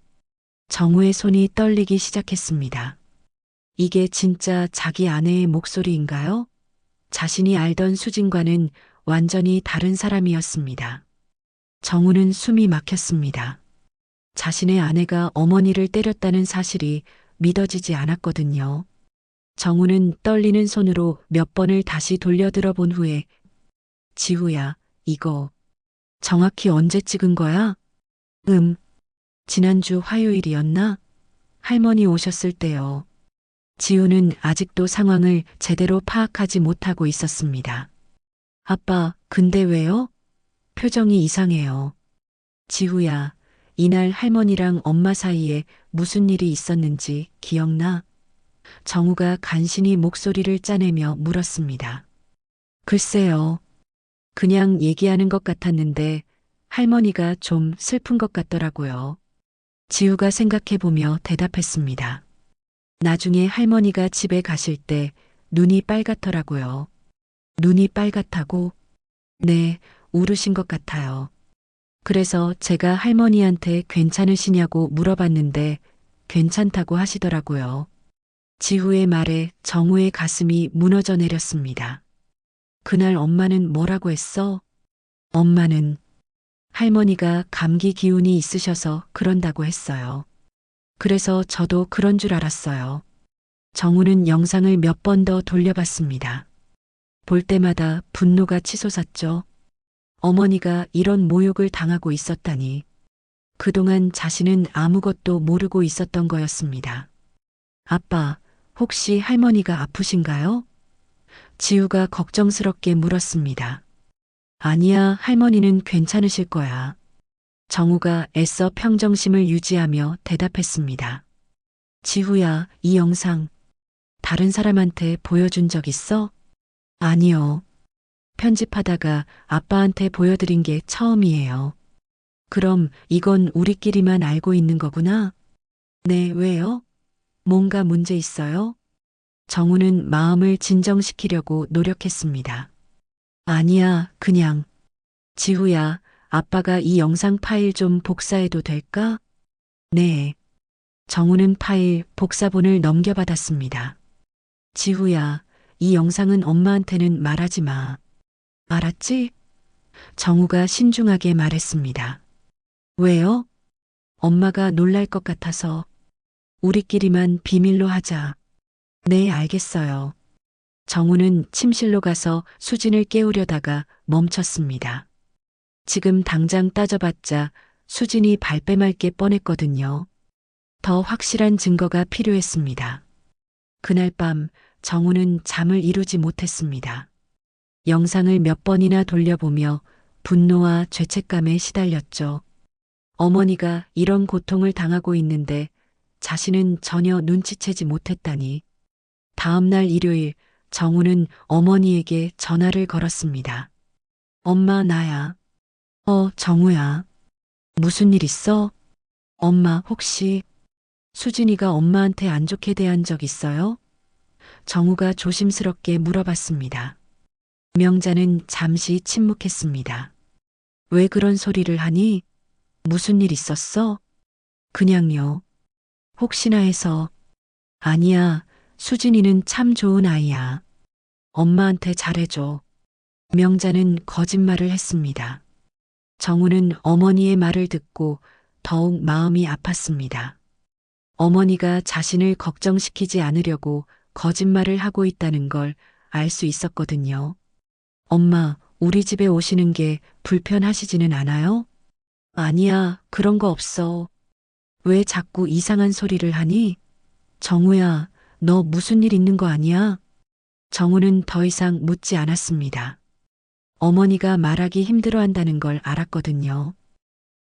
정우의 손이 떨리기 시작했습니다. 이게 진짜 자기 아내의 목소리인가요? 자신이 알던 수진과는 완전히 다른 사람이었습니다. 정우는 숨이 막혔습니다. 자신의 아내가 어머니를 때렸다는 사실이 믿어지지 않았거든요. 정우는 떨리는 손으로 몇 번을 다시 돌려들어 본 후에 지우야, 이거 정확히 언제 찍은 거야? 지난주 화요일이었나? 할머니 오셨을 때요. 지우는 아직도 상황을 제대로 파악하지 못하고 있었습니다. 아빠, 근데 왜요? 표정이 이상해요. 지우야, 이날 할머니랑 엄마 사이에 무슨 일이 있었는지 기억나? 정우가 간신히 목소리를 짜내며 물었습니다. 글쎄요. 그냥 얘기하는 것 같았는데 할머니가 좀 슬픈 것 같더라고요. 지우가 생각해보며 대답했습니다. 나중에 할머니가 집에 가실 때 눈이 빨갛더라고요. 눈이 빨갛다고? 네, 울으신 것 같아요. 그래서 제가 할머니한테 괜찮으시냐고 물어봤는데 괜찮다고 하시더라고요. 지후의 말에 정우의 가슴이 무너져 내렸습니다. 그날 엄마는 뭐라고 했어? 엄마는 할머니가 감기 기운이 있으셔서 그런다고 했어요. 그래서 저도 그런 줄 알았어요. 정우는 영상을 몇 번 더 돌려봤습니다. 볼 때마다 분노가 치솟았죠. 어머니가 이런 모욕을 당하고 있었다니. 그동안 자신은 아무것도 모르고 있었던 거였습니다. 아빠, 혹시 할머니가 아프신가요? 지우가 걱정스럽게 물었습니다. 아니야, 할머니는 괜찮으실 거야. 정우가 애써 평정심을 유지하며 대답했습니다. 지후야, 이 영상 다른 사람한테 보여준 적 있어? 아니요. 편집하다가 아빠한테 보여드린 게 처음이에요. 그럼 이건 우리끼리만 알고 있는 거구나? 네, 왜요? 뭔가 문제 있어요? 정우는 마음을 진정시키려고 노력했습니다. 아니야, 그냥. 지후야, 아빠가 이 영상 파일 좀 복사해도 될까? 네. 정우는 파일 복사본을 넘겨받았습니다. 지후야, 이 영상은 엄마한테는 말하지 마. 알았지? 정우가 신중하게 말했습니다. 왜요? 엄마가 놀랄 것 같아서. 우리끼리만 비밀로 하자. 네, 알겠어요. 정우는 침실로 가서 수진을 깨우려다가 멈췄습니다. 지금 당장 따져봤자 수진이 발뺌할 게 뻔했거든요. 더 확실한 증거가 필요했습니다. 그날 밤 정우는 잠을 이루지 못했습니다. 영상을 몇 번이나 돌려보며 분노와 죄책감에 시달렸죠. 어머니가 이런 고통을 당하고 있는데 자신은 전혀 눈치채지 못했다니. 다음 날 일요일 정우는 어머니에게 전화를 걸었습니다. 엄마, 나야. 정우야. 무슨 일 있어? 엄마, 혹시 수진이가 엄마한테 안 좋게 대한 적 있어요? 정우가 조심스럽게 물어봤습니다. 명자는 잠시 침묵했습니다. 왜 그런 소리를 하니? 무슨 일 있었어? 그냥요. 혹시나 해서. 아니야, 수진이는 참 좋은 아이야. 엄마한테 잘해줘. 명자는 거짓말을 했습니다. 정우는 어머니의 말을 듣고 더욱 마음이 아팠습니다. 어머니가 자신을 걱정시키지 않으려고 거짓말을 하고 있다는 걸 알 수 있었거든요. 엄마, 우리 집에 오시는 게 불편하시지는 않아요? 아니야, 그런 거 없어. 왜 자꾸 이상한 소리를 하니? 정우야, 너 무슨 일 있는 거 아니야? 정우는 더 이상 묻지 않았습니다. 어머니가 말하기 힘들어한다는 걸 알았거든요.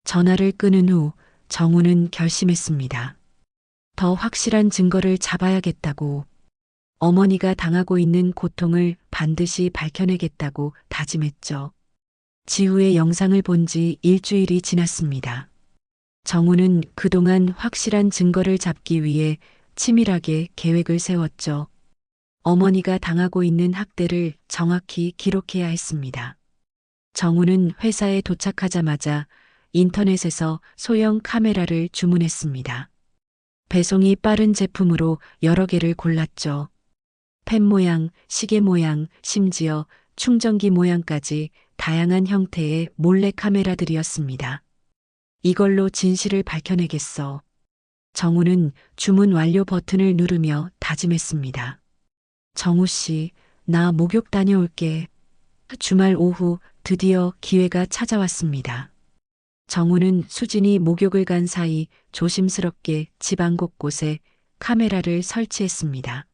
전화를 끊은 후 정우는 결심했습니다. 더 확실한 증거를 잡아야겠다고. 어머니가 당하고 있는 고통을 반드시 밝혀내겠다고 다짐했죠. 지후의 영상을 본 지 일주일이 지났습니다. 정우는 그동안 확실한 증거를 잡기 위해 치밀하게 계획을 세웠죠. 어머니가 당하고 있는 학대를 정확히 기록해야 했습니다. 정우는 회사에 도착하자마자 인터넷에서 소형 카메라를 주문했습니다. 배송이 빠른 제품으로 여러 개를 골랐죠. 펜 모양, 시계 모양, 심지어 충전기 모양까지 다양한 형태의 몰래 카메라들이었습니다. 이걸로 진실을 밝혀내겠어. 정우는 주문 완료 버튼을 누르며 다짐했습니다. 정우 씨, 나 목욕 다녀올게. 주말 오후 드디어 기회가 찾아왔습니다. 정우는 수진이 목욕을 간 사이 조심스럽게 집안 곳곳에 카메라를 설치했습니다.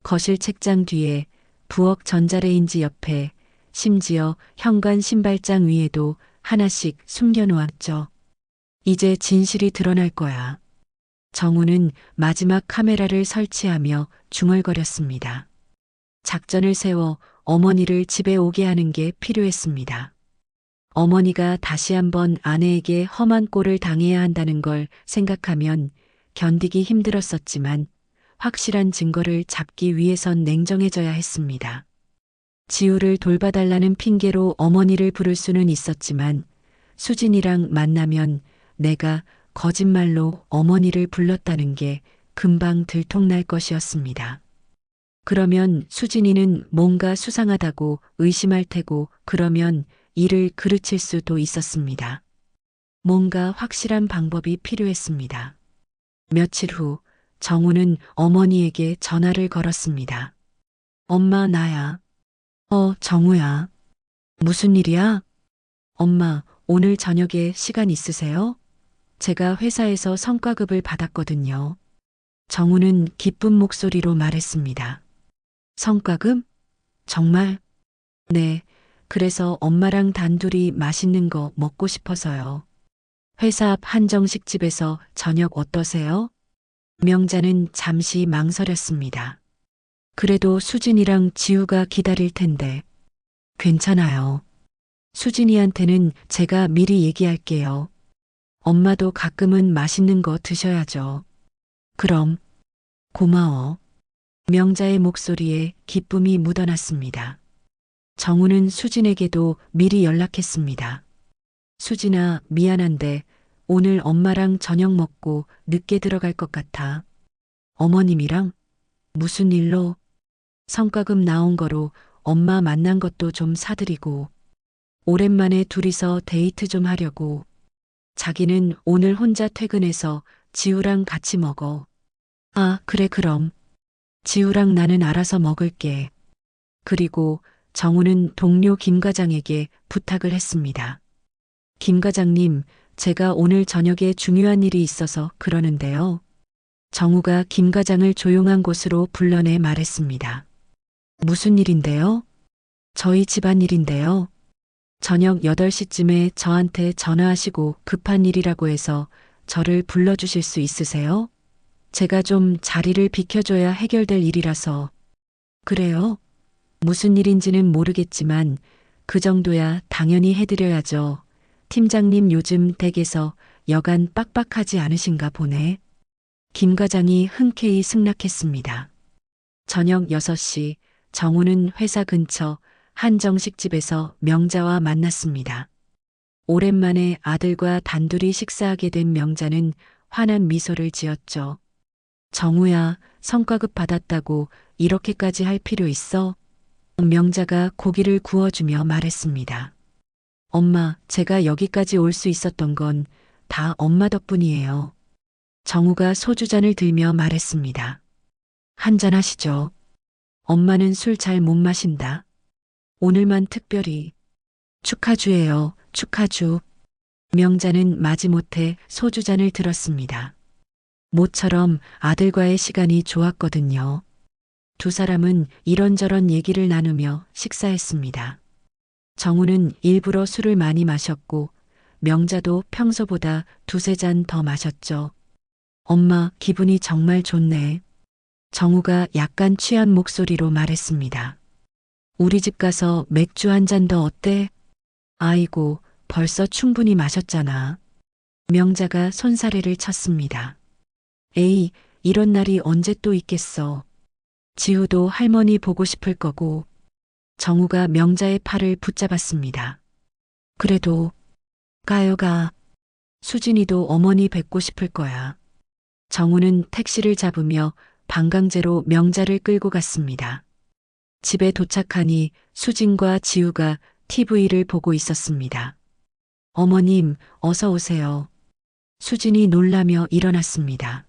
거실 책장 뒤에, 부엌 전자레인지 옆에, 심지어 현관 신발장 위에도 하나씩 숨겨놓았죠. 이제 진실이 드러날 거야. 정우는 마지막 카메라를 설치하며 중얼거렸습니다. 작전을 세워 어머니를 집에 오게 하는 게 필요했습니다. 어머니가 다시 한번 아내에게 험한 꼴을 당해야 한다는 걸 생각하면 견디기 힘들었었지만 확실한 증거를 잡기 위해선 냉정해져야 했습니다. 지우를 돌봐달라는 핑계로 어머니를 부를 수는 있었지만 수진이랑 만나면 내가 거짓말로 어머니를 불렀다는 게 금방 들통날 것이었습니다. 그러면 수진이는 뭔가 수상하다고 의심할 테고 그러면 일을 그르칠 수도 있었습니다. 뭔가 확실한 방법이 필요했습니다. 며칠 후 정우는 어머니에게 전화를 걸었습니다. 엄마, 나야. 정우야. 무슨 일이야? 엄마, 오늘 저녁에 시간 있으세요? 제가 회사에서 성과급을 받았거든요. 정우는 기쁜 목소리로 말했습니다. 성과급? 정말? 네, 그래서 엄마랑 단둘이 맛있는 거 먹고 싶어서요. 회사 앞 한정식집에서 저녁 어떠세요? 명자는 잠시 망설였습니다. 그래도 수진이랑 지우가 기다릴 텐데. 괜찮아요. 수진이한테는 제가 미리 얘기할게요. 엄마도 가끔은 맛있는 거 드셔야죠. 그럼. 고마워. 명자의 목소리에 기쁨이 묻어났습니다. 정우는 수진에게도 미리 연락했습니다. 수진아, 미안한데 오늘 엄마랑 저녁 먹고 늦게 들어갈 것 같아. 어머님이랑? 무슨 일로? 성과급 나온 거로 엄마 만난 것도 좀 사드리고 오랜만에 둘이서 데이트 좀 하려고. 자기는 오늘 혼자 퇴근해서 지우랑 같이 먹어. 아, 그래 그럼. 지우랑 나는 알아서 먹을게. 그리고 정우는 동료 김 과장에게 부탁을 했습니다. 김 과장님, 제가 오늘 저녁에 중요한 일이 있어서 그러는데요. 정우가 김 과장을 조용한 곳으로 불러내 말했습니다. 무슨 일인데요? 저희 집안 일인데요. 저녁 8시쯤에 저한테 전화하시고 급한 일이라고 해서 저를 불러주실 수 있으세요? 제가 좀 자리를 비켜줘야 해결될 일이라서. 그래요? 무슨 일인지는 모르겠지만 그 정도야 당연히 해드려야죠. 팀장님 요즘 댁에서 여간 빡빡하지 않으신가 보네. 김 과장이 흔쾌히 승낙했습니다. 저녁 6시 정우는 회사 근처 한정식집에서 명자와 만났습니다. 오랜만에 아들과 단둘이 식사하게 된 명자는 환한 미소를 지었죠. 정우야, 성과급 받았다고 이렇게까지 할 필요 있어? 명자가 고기를 구워주며 말했습니다. 엄마, 제가 여기까지 올 수 있었던 건 다 엄마 덕분이에요. 정우가 소주잔을 들며 말했습니다. 한잔 하시죠. 엄마는 술 잘 못 마신다. 오늘만 특별히. 축하주예요, 축하주. 명자는 마지못해 소주잔을 들었습니다. 모처럼 아들과의 시간이 좋았거든요. 두 사람은 이런저런 얘기를 나누며 식사했습니다. 정우는 일부러 술을 많이 마셨고 명자도 평소보다 두세 잔 더 마셨죠. 엄마, 기분이 정말 좋네. 정우가 약간 취한 목소리로 말했습니다. 우리 집 가서 맥주 한 잔 더 어때? 아이고, 벌써 충분히 마셨잖아. 명자가 손사래를 쳤습니다. 에이, 이런 날이 언제 또 있겠어. 지우도 할머니 보고 싶을 거고. 정우가 명자의 팔을 붙잡았습니다. 그래도 가요. 수진이도 어머니 뵙고 싶을 거야. 정우는 택시를 잡으며 방강제로 명자를 끌고 갔습니다. 집에 도착하니 수진과 지우가 TV를 보고 있었습니다. 어머님, 어서 오세요. 수진이 놀라며 일어났습니다.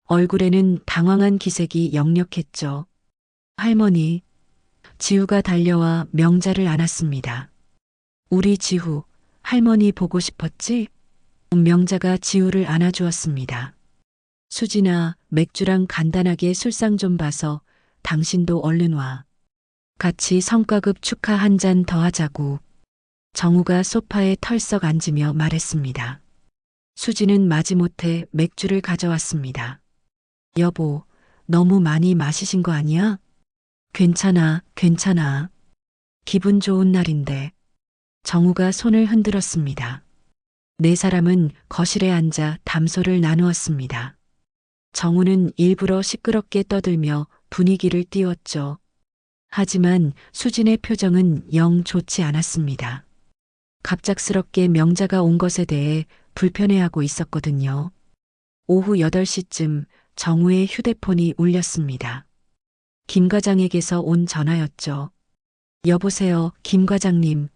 얼굴에는 당황한 기색이 역력했죠. 할머니. 지우가 달려와 명자를 안았습니다. 우리 지우, 할머니 보고 싶었지? 명자가 지우를 안아주었습니다. 수진아, 맥주랑 간단하게 술상 좀 봐서 당신도 얼른 와. 같이 성과급 축하 한 잔 더 하자고. 정우가 소파에 털썩 앉으며 말했습니다. 수진은 마지못해 맥주를 가져왔습니다. 여보, 너무 많이 마시신 거 아니야? 괜찮아. 기분 좋은 날인데. 정우가 손을 흔들었습니다. 네 사람은 거실에 앉아 담소를 나누었습니다. 정우는 일부러 시끄럽게 떠들며 분위기를 띄웠죠. 하지만 수진의 표정은 영 좋지 않았습니다. 갑작스럽게 명자가 온 것에 대해 불편해하고 있었거든요. 오후 8시쯤 정우의 휴대폰이 울렸습니다. 김 과장에게서 온 전화였죠. 여보세요, 김 과장님.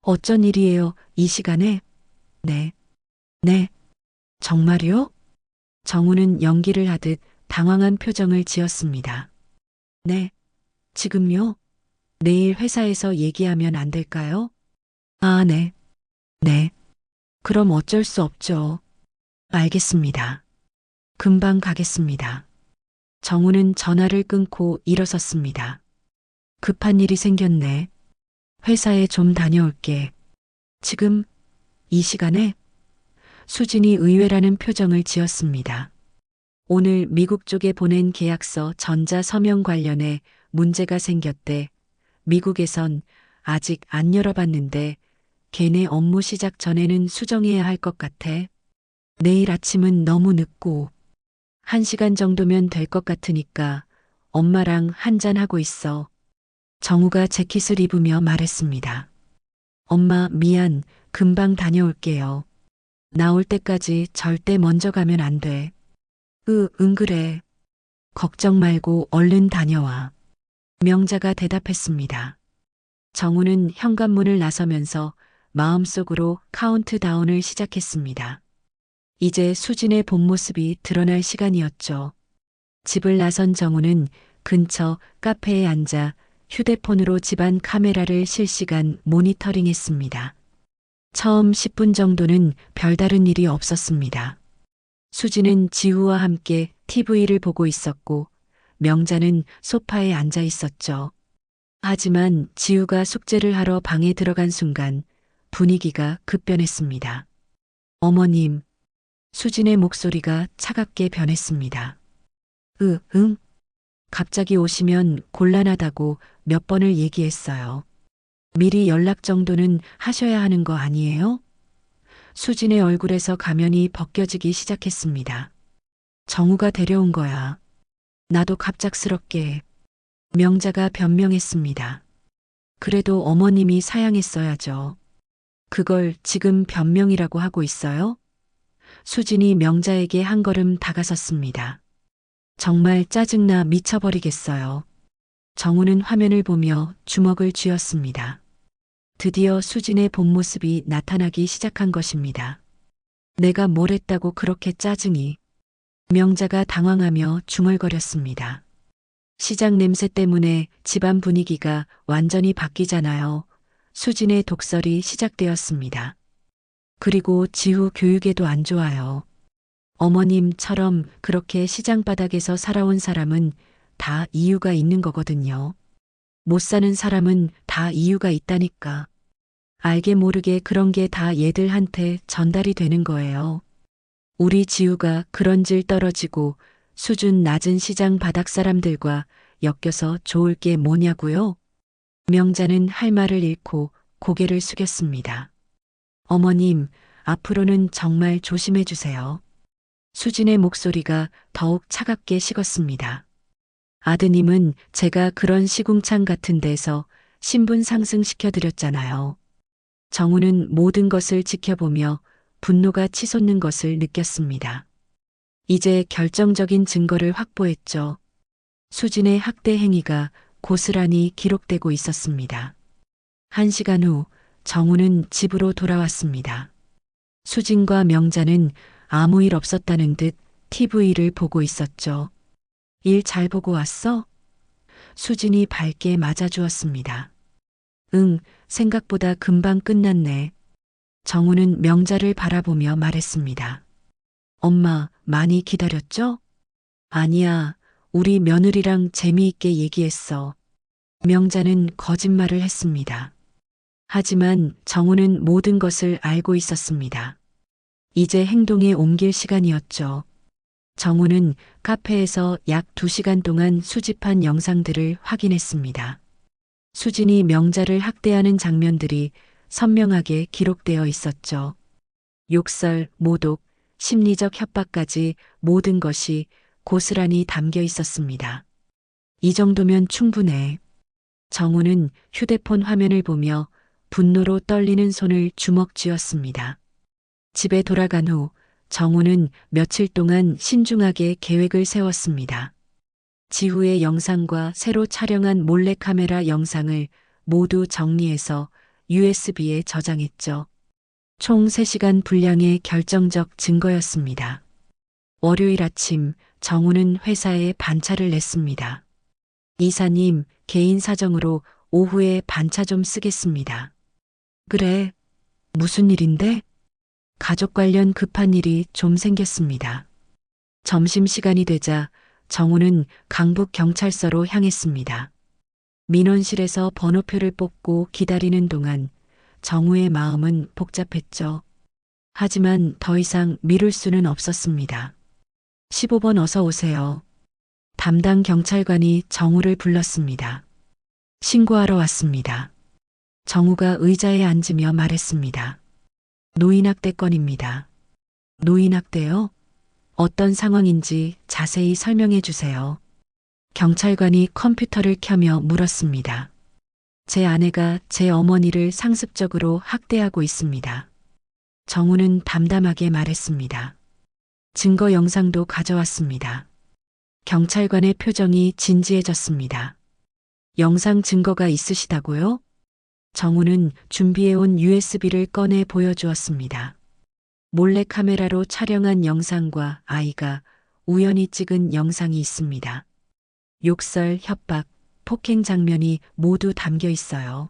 어쩐 일이에요, 이 시간에? 네. 네. 정말요? 정우는 연기를 하듯 당황한 표정을 지었습니다. 네. 지금요? 내일 회사에서 얘기하면 안 될까요? 아, 네. 네. 그럼 어쩔 수 없죠. 알겠습니다. 금방 가겠습니다. 정우는 전화를 끊고 일어섰습니다. 급한 일이 생겼네. 회사에 좀 다녀올게. 지금? 이 시간에? 수진이 의외라는 표정을 지었습니다. 오늘 미국 쪽에 보낸 계약서 전자 서명 관련해 문제가 생겼대. 미국에선 아직 안 열어봤는데 걔네 업무 시작 전에는 수정해야 할 것 같아. 내일 아침은 너무 늦고 1시간 정도면 될 것 같으니까 엄마랑 한잔하고 있어. 정우가 재킷을 입으며 말했습니다. 엄마 미안, 금방 다녀올게요. 나올 때까지 절대 먼저 가면 안 돼. 응 그래. 걱정 말고 얼른 다녀와. 명자가 대답했습니다. 정우는 현관문을 나서면서 마음속으로 카운트다운을 시작했습니다. 이제 수진의 본 모습이 드러날 시간이었죠. 집을 나선 정우는 근처 카페에 앉아 휴대폰으로 집안 카메라를 실시간 모니터링했습니다. 처음 10분 정도는 별다른 일이 없었습니다. 수지는 지우와 함께 TV를 보고 있었고 명자는 소파에 앉아 있었죠. 하지만 지우가 숙제를 하러 방에 들어간 순간 분위기가 급변했습니다. 어머님, 수진의 목소리가 차갑게 변했습니다. 응? 갑자기 오시면 곤란하다고 몇 번을 얘기했어요. 미리 연락 정도는 하셔야 하는 거 아니에요? 수진의 얼굴에서 가면이 벗겨지기 시작했습니다. 정우가 데려온 거야. 나도 갑작스럽게. 명자가 변명했습니다. 그래도 어머님이 사양했어야죠. 그걸 지금 변명이라고 하고 있어요? 수진이 명자에게 한 걸음 다가섰습니다. 정말 짜증나 미쳐버리겠어요. 정우는 화면을 보며 주먹을 쥐었습니다. 드디어 수진의 본 모습이 나타나기 시작한 것입니다. 내가 뭘 했다고 그렇게 짜증이. 명자가 당황하며 중얼거렸습니다. 시장 냄새 때문에 집안 분위기가 완전히 바뀌잖아요. 수진의 독설이 시작되었습니다. 그리고 지우 교육에도 안 좋아요. 어머님처럼 그렇게 시장 바닥에서 살아온 사람은 다 이유가 있는 거거든요. 못 사는 사람은 다 이유가 있다니까. 알게 모르게 그런 게 다 얘들한테 전달이 되는 거예요. 우리 지우가 그런 질 떨어지고 수준 낮은 시장 바닥 사람들과 엮여서 좋을 게 뭐냐고요? 명자는 할 말을 잃고 고개를 숙였습니다. 어머님, 앞으로는 정말 조심해 주세요. 수진의 목소리가 더욱 차갑게 식었습니다. 아드님은 제가 그런 시궁창 같은 데서 신분 상승시켜드렸잖아요. 정우는 모든 것을 지켜보며 분노가 치솟는 것을 느꼈습니다. 이제 결정적인 증거를 확보했죠. 수진의 학대 행위가 고스란히 기록되고 있었습니다. 1시간 후 정우는 집으로 돌아왔습니다. 수진과 명자는 아무 일 없었다는 듯 TV를 보고 있었죠. 일 잘 보고 왔어? 수진이 밝게 맞아주었습니다. 응, 생각보다 금방 끝났네. 정우는 명자를 바라보며 말했습니다. 엄마, 많이 기다렸죠? 아니야, 우리 며느리랑 재미있게 얘기했어. 명자는 거짓말을 했습니다. 하지만 정우는 모든 것을 알고 있었습니다. 이제 행동에 옮길 시간이었죠. 정우는 카페에서 약 2시간 동안 수집한 영상들을 확인했습니다. 수진이 명자를 학대하는 장면들이 선명하게 기록되어 있었죠. 욕설, 모독, 심리적 협박까지 모든 것이 고스란히 담겨 있었습니다. 이 정도면 충분해. 정우는 휴대폰 화면을 보며 분노로 떨리는 손을 주먹 쥐었습니다. 집에 돌아간 후 정우는 며칠 동안 신중하게 계획을 세웠습니다. 지후의 영상과 새로 촬영한 몰래카메라 영상을 모두 정리해서 USB에 저장했죠. 총 3시간 분량의 결정적 증거였습니다. 월요일 아침 정우는 회사에 반차를 냈습니다. 이사님, 개인 사정으로 오후에 반차 좀 쓰겠습니다. 그래, 무슨 일인데? 가족 관련 급한 일이 좀 생겼습니다. 점심시간이 되자 정우는 강북경찰서로 향했습니다. 민원실에서 번호표를 뽑고 기다리는 동안 정우의 마음은 복잡했죠. 하지만 더 이상 미룰 수는 없었습니다. 15번 어서 오세요. 담당 경찰관이 정우를 불렀습니다. 신고하러 왔습니다. 정우가 의자에 앉으며 말했습니다. 노인학대 건입니다. 노인학대요? 어떤 상황인지 자세히 설명해 주세요. 경찰관이 컴퓨터를 켜며 물었습니다. 제 아내가 제 어머니를 상습적으로 학대하고 있습니다. 정우는 담담하게 말했습니다. 증거 영상도 가져왔습니다. 경찰관의 표정이 진지해졌습니다. 영상 증거가 있으시다고요? 정우는 준비해온 USB를 꺼내 보여주었습니다. 몰래카메라로 촬영한 영상과 아이가 우연히 찍은 영상이 있습니다. 욕설, 협박, 폭행 장면이 모두 담겨 있어요.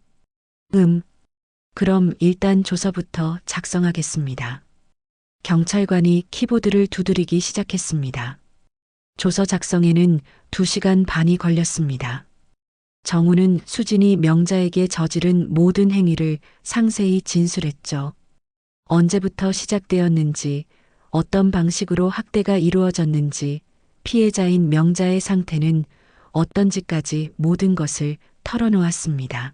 그럼 일단 조서부터 작성하겠습니다. 경찰관이 키보드를 두드리기 시작했습니다. 조서 작성에는 2시간 반이 걸렸습니다. 정우는 수진이 명자에게 저지른 모든 행위를 상세히 진술했죠. 언제부터 시작되었는지, 어떤 방식으로 학대가 이루어졌는지, 피해자인 명자의 상태는 어떤지까지 모든 것을 털어놓았습니다.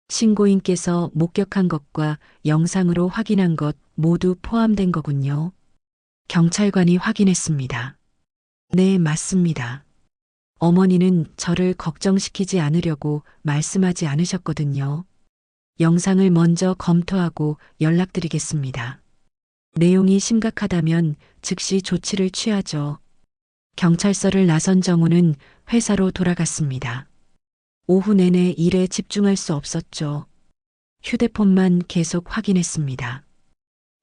신고인께서 목격한 것과 영상으로 확인한 것 모두 포함된 거군요. 경찰관이 확인했습니다. 네, 맞습니다. 어머니는 저를 걱정시키지 않으려고 말씀하지 않으셨거든요. 영상을 먼저 검토하고 연락드리겠습니다. 내용이 심각하다면 즉시 조치를 취하죠. 경찰서를 나선 정우는 회사로 돌아갔습니다. 오후 내내 일에 집중할 수 없었죠. 휴대폰만 계속 확인했습니다.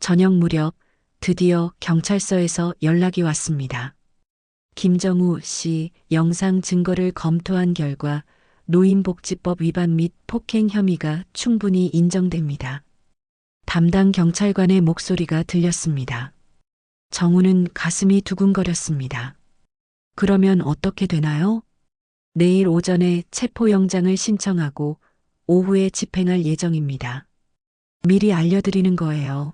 저녁 무렵 드디어 경찰서에서 연락이 왔습니다. 김정우 씨 영상 증거를 검토한 결과 노인복지법 위반 및 폭행 혐의가 충분히 인정됩니다. 담당 경찰관의 목소리가 들렸습니다. 정우는 가슴이 두근거렸습니다. 그러면 어떻게 되나요? 내일 오전에 체포영장을 신청하고 오후에 집행할 예정입니다. 미리 알려드리는 거예요.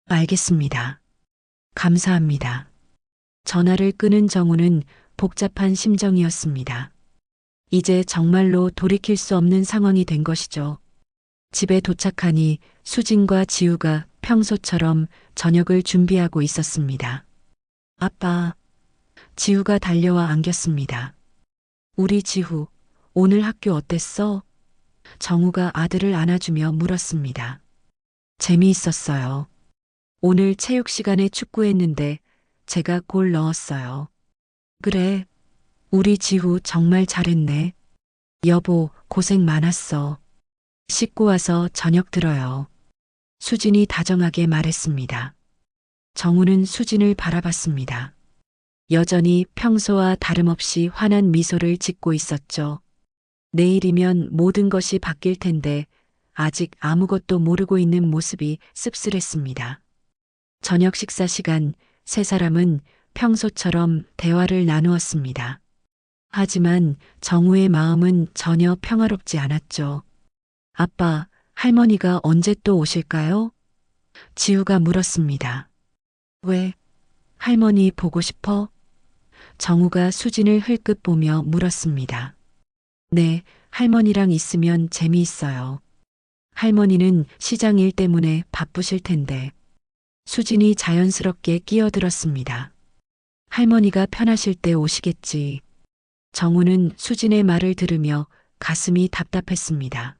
알겠습니다. 감사합니다. 전화를 끊은 정우는 복잡한 심정이었습니다. 이제 정말로 돌이킬 수 없는 상황이 된 것이죠. 집에 도착하니 수진과 지우가 평소처럼 저녁을 준비하고 있었습니다. 아빠, 지우가 달려와 안겼습니다. 우리 지우, 오늘 학교 어땠어? 정우가 아들을 안아주며 물었습니다. 재미있었어요. 오늘 체육 시간에 축구했는데 제가 골 넣었어요. 그래, 우리 지우 정말 잘했네. 여보, 고생 많았어. 씻고 와서 저녁 들어요. 수진이 다정하게 말했습니다. 정우는 수진을 바라봤습니다. 여전히 평소와 다름없이 환한 미소를 짓고 있었죠. 내일이면 모든 것이 바뀔 텐데 아직 아무것도 모르고 있는 모습이 씁쓸했습니다. 저녁 식사 시간 세 사람은 평소처럼 대화를 나누었습니다. 하지만 정우의 마음은 전혀 평화롭지 않았죠. 아빠, 할머니가 언제 또 오실까요? 지우가 물었습니다. 왜? 할머니 보고 싶어? 정우가 수진을 흘끗 보며 물었습니다. 네, 할머니랑 있으면 재미있어요. 할머니는 시장 일 때문에 바쁘실 텐데. 수진이 자연스럽게 끼어들었습니다. 할머니가 편하실 때 오시겠지. 정우는 수진의 말을 들으며 가슴이 답답했습니다.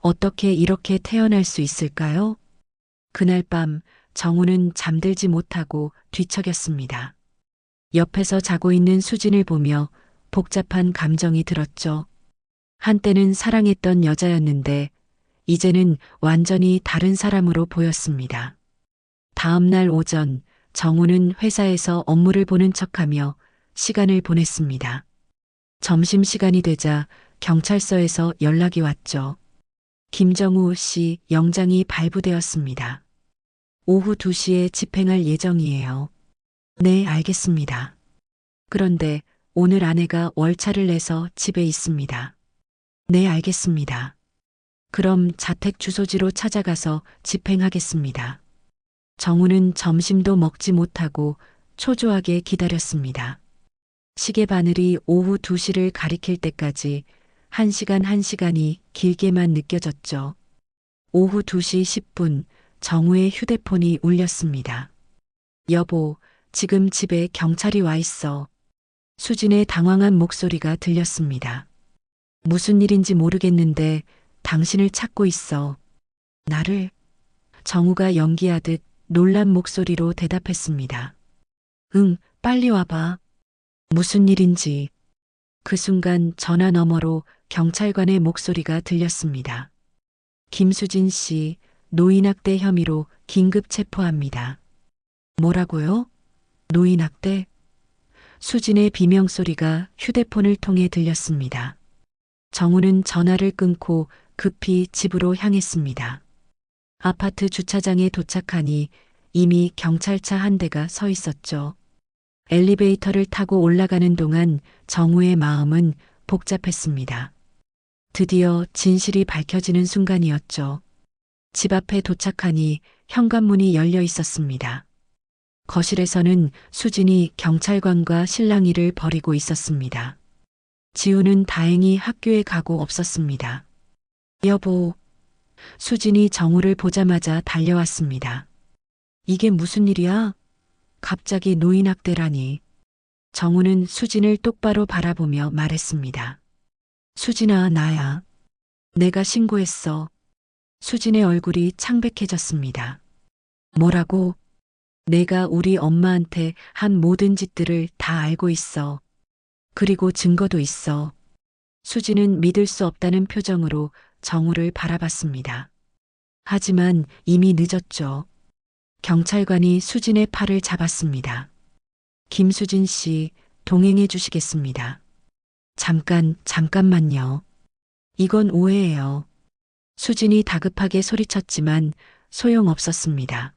어떻게 이렇게 태어날 수 있을까요? 그날 밤 정우는 잠들지 못하고 뒤척였습니다. 옆에서 자고 있는 수진을 보며 복잡한 감정이 들었죠. 한때는 사랑했던 여자였는데 이제는 완전히 다른 사람으로 보였습니다. 다음 날 오전 정우는 회사에서 업무를 보는 척하며 시간을 보냈습니다. 점심시간이 되자 경찰서에서 연락이 왔죠. 김정우 씨 영장이 발부되었습니다. 오후 2시에 집행할 예정이에요. 네, 알겠습니다. 그런데 오늘 아내가 월차를 내서 집에 있습니다. 네, 알겠습니다. 그럼 자택 주소지로 찾아가서 집행하겠습니다. 정우는 점심도 먹지 못하고 초조하게 기다렸습니다. 시계 바늘이 오후 2시를 가리킬 때까지 1시간이 길게만 느껴졌죠. 오후 2시 10분 정우의 휴대폰이 울렸습니다. 여보, 지금 집에 경찰이 와 있어. 수진의 당황한 목소리가 들렸습니다. 무슨 일인지 모르겠는데 당신을 찾고 있어. 나를? 정우가 연기하듯 놀란 목소리로 대답했습니다. 응, 빨리 와봐. 무슨 일인지. 그 순간 전화 너머로 경찰관의 목소리가 들렸습니다. 김수진 씨, 노인학대 혐의로 긴급 체포합니다. 뭐라고요? 노인학대? 수진의 비명소리가 휴대폰을 통해 들렸습니다. 정우는 전화를 끊고 급히 집으로 향했습니다. 아파트 주차장에 도착하니 이미 경찰차 한 대가 서 있었죠. 엘리베이터를 타고 올라가는 동안 정우의 마음은 복잡했습니다. 드디어 진실이 밝혀지는 순간이었죠. 집 앞에 도착하니 현관문이 열려 있었습니다. 거실에서는 수진이 경찰관과 실랑이를 벌이고 있었습니다. 지우는 다행히 학교에 가고 없었습니다. 여보, 수진이 정우를 보자마자 달려왔습니다. 이게 무슨 일이야? 갑자기 노인학대라니. 정우는 수진을 똑바로 바라보며 말했습니다. 수진아, 나야. 내가 신고했어. 수진의 얼굴이 창백해졌습니다. 뭐라고? 내가 우리 엄마한테 한 모든 짓들을 다 알고 있어. 그리고 증거도 있어. 수진은 믿을 수 없다는 표정으로 정우를 바라봤습니다. 하지만 이미 늦었죠. 경찰관이 수진의 팔을 잡았습니다. 김수진 씨, 동행해 주시겠습니다. 잠깐만요. 이건 오해예요. 수진이 다급하게 소리쳤지만 소용없었습니다.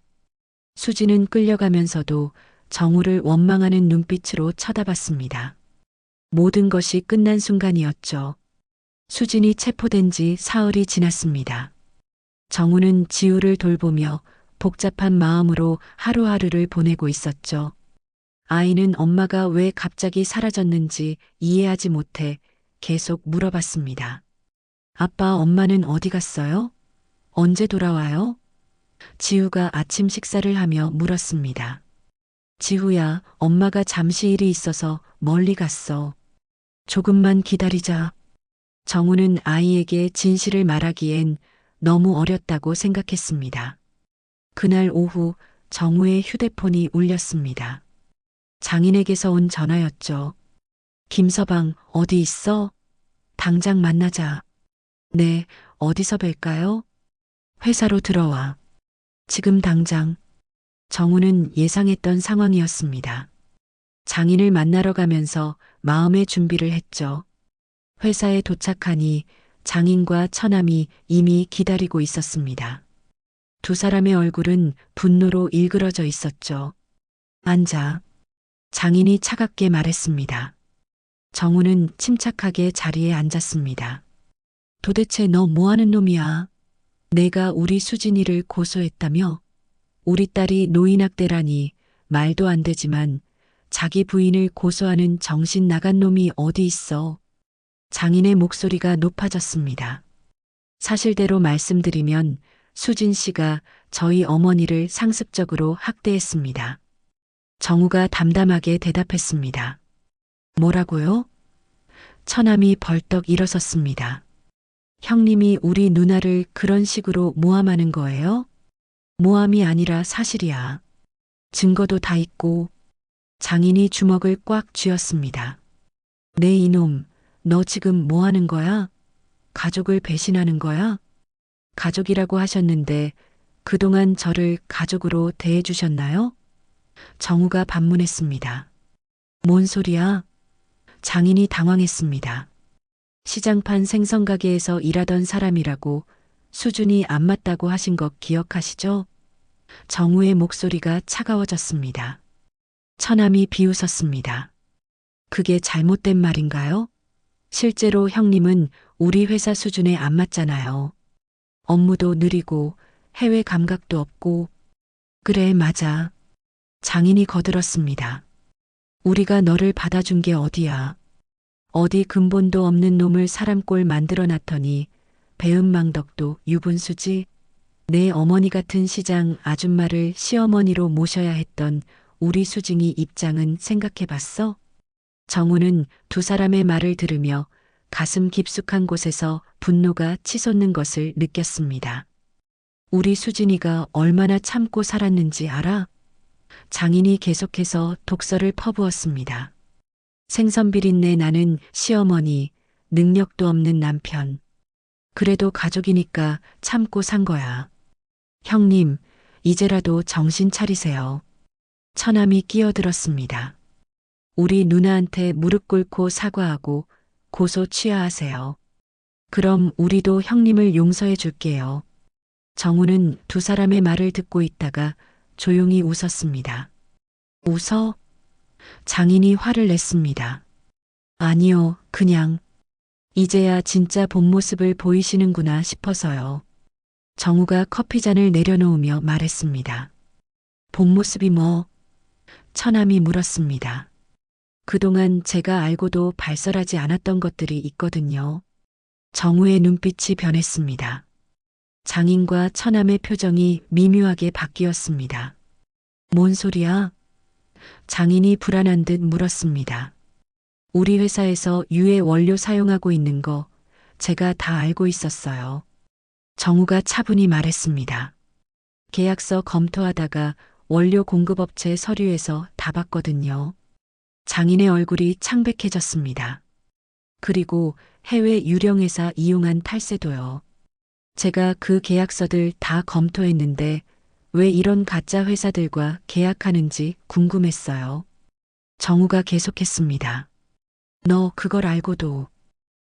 수진은 끌려가면서도 정우를 원망하는 눈빛으로 쳐다봤습니다. 모든 것이 끝난 순간이었죠. 수진이 체포된 지 사흘이 지났습니다. 정우는 지우를 돌보며 복잡한 마음으로 하루하루를 보내고 있었죠. 아이는 엄마가 왜 갑자기 사라졌는지 이해하지 못해 계속 물어봤습니다. 아빠, 엄마는 어디 갔어요? 언제 돌아와요? 지우가 아침 식사를 하며 물었습니다. 지우야, 엄마가 잠시 일이 있어서 멀리 갔어. 조금만 기다리자. 정우는 아이에게 진실을 말하기엔 너무 어렸다고 생각했습니다. 그날 오후 정우의 휴대폰이 울렸습니다. 장인에게서 온 전화였죠. 김서방, 어디 있어? 당장 만나자. 네, 어디서 뵐까요? 회사로 들어와. 지금 당장. 정우는 예상했던 상황이었습니다. 장인을 만나러 가면서 마음의 준비를 했죠. 회사에 도착하니 장인과 처남이 이미 기다리고 있었습니다. 두 사람의 얼굴은 분노로 일그러져 있었죠. 앉아. 장인이 차갑게 말했습니다. 정우는 침착하게 자리에 앉았습니다. 도대체 너 뭐하는 놈이야? 내가 우리 수진이를 고소했다며? 우리 딸이 노인학대라니 말도 안 되지만 자기 부인을 고소하는 정신 나간 놈이 어디 있어? 장인의 목소리가 높아졌습니다. 사실대로 말씀드리면 수진 씨가 저희 어머니를 상습적으로 학대했습니다. 정우가 담담하게 대답했습니다. 뭐라고요? 처남이 벌떡 일어섰습니다. 형님이 우리 누나를 그런 식으로 모함하는 거예요? 모함이 아니라 사실이야. 증거도 다 있고. 장인이 주먹을 꽉 쥐었습니다. 네 이놈, 너 지금 뭐 하는 거야? 가족을 배신하는 거야? 가족이라고 하셨는데 그동안 저를 가족으로 대해주셨나요? 정우가 반문했습니다. 뭔 소리야? 장인이 당황했습니다. 시장판 생선가게에서 일하던 사람이라고 수준이 안 맞다고 하신 거 기억하시죠? 정우의 목소리가 차가워졌습니다. 처남이 비웃었습니다. 그게 잘못된 말인가요? 실제로 형님은 우리 회사 수준에 안 맞잖아요. 업무도 느리고 해외 감각도 없고. 그래, 맞아. 장인이 거들었습니다. 우리가 너를 받아준 게 어디야. 어디 근본도 없는 놈을 사람꼴 만들어 놨더니 배은망덕도 유분수지. 내 어머니 같은 시장 아줌마를 시어머니로 모셔야 했던 우리 수징이 입장은 생각해 봤어? 정우는 두 사람의 말을 들으며 가슴 깊숙한 곳에서 분노가 치솟는 것을 느꼈습니다. 우리 수진이가 얼마나 참고 살았는지 알아? 장인이 계속해서 독설을 퍼부었습니다. 생선비린내 나는 시어머니, 능력도 없는 남편. 그래도 가족이니까 참고 산 거야. 형님, 이제라도 정신 차리세요. 처남이 끼어들었습니다. 우리 누나한테 무릎 꿇고 사과하고 고소 취하하세요. 그럼 우리도 형님을 용서해 줄게요. 정우는 두 사람의 말을 듣고 있다가 조용히 웃었습니다. 웃어? 장인이 화를 냈습니다. 아니요, 그냥 이제야 진짜 본 모습을 보이시는구나 싶어서요. 정우가 커피잔을 내려놓으며 말했습니다. 본 모습이 뭐? 처남이 물었습니다. 그동안 제가 알고도 발설하지 않았던 것들이 있거든요. 정우의 눈빛이 변했습니다. 장인과 처남의 표정이 미묘하게 바뀌었습니다. 뭔 소리야? 장인이 불안한 듯 물었습니다. 우리 회사에서 유해 원료 사용하고 있는 거 제가 다 알고 있었어요. 정우가 차분히 말했습니다. 계약서 검토하다가 원료 공급업체 서류에서 다 봤거든요. 장인의 얼굴이 창백해졌습니다. 그리고 해외 유령회사 이용한 탈세도요. 제가 그 계약서들 다 검토했는데 왜 이런 가짜 회사들과 계약하는지 궁금했어요. 정우가 계속했습니다. 너 그걸 알고도.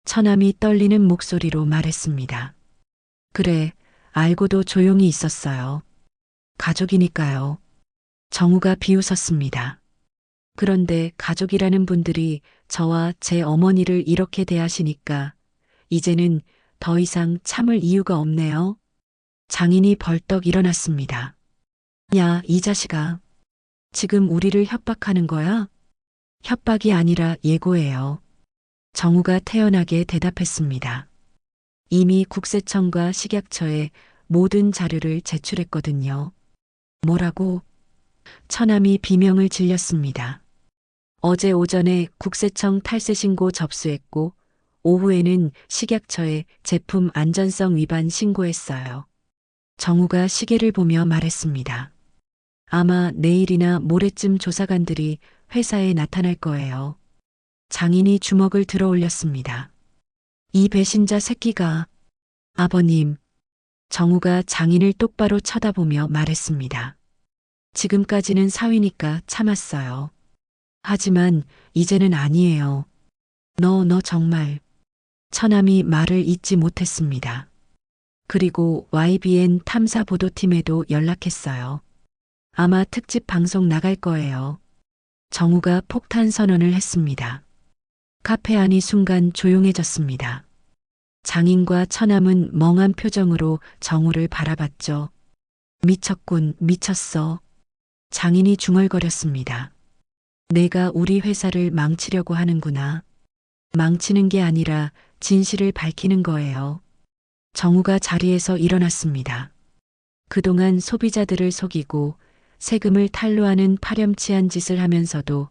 처남이 떨리는 목소리로 말했습니다. 그래, 알고도 조용히 있었어요. 가족이니까요. 정우가 비웃었습니다. 그런데 가족이라는 분들이 저와 제 어머니를 이렇게 대하시니까 이제는 더 이상 참을 이유가 없네요. 장인이 벌떡 일어났습니다. 야, 이 자식아. 지금 우리를 협박하는 거야? 협박이 아니라 예고예요. 정우가 태연하게 대답했습니다. 이미 국세청과 식약처에 모든 자료를 제출했거든요. 뭐라고? 처남이 비명을 질렸습니다. 어제 오전에 국세청 탈세 신고 접수했고 오후에는 식약처에 제품 안전성 위반 신고했어요. 정우가 시계를 보며 말했습니다. 아마 내일이나 모레쯤 조사관들이 회사에 나타날 거예요. 장인이 주먹을 들어 올렸습니다. 이 배신자 새끼가. 아버님. 정우가 장인을 똑바로 쳐다보며 말했습니다. 지금까지는 사위니까 참았어요. 하지만 이제는 아니에요. 너 정말. 처남이 말을 잇지 못했습니다. 그리고 YBN 탐사 보도팀에도 연락했어요. 아마 특집 방송 나갈 거예요. 정우가 폭탄 선언을 했습니다. 카페 안이 순간 조용해졌습니다. 장인과 처남은 멍한 표정으로 정우를 바라봤죠. 미쳤군, 미쳤어. 장인이 중얼거렸습니다. 내가 우리 회사를 망치려고 하는구나. 망치는 게 아니라 진실을 밝히는 거예요. 정우가 자리에서 일어났습니다. 그동안 소비자들을 속이고 세금을 탈루하는 파렴치한 짓을 하면서도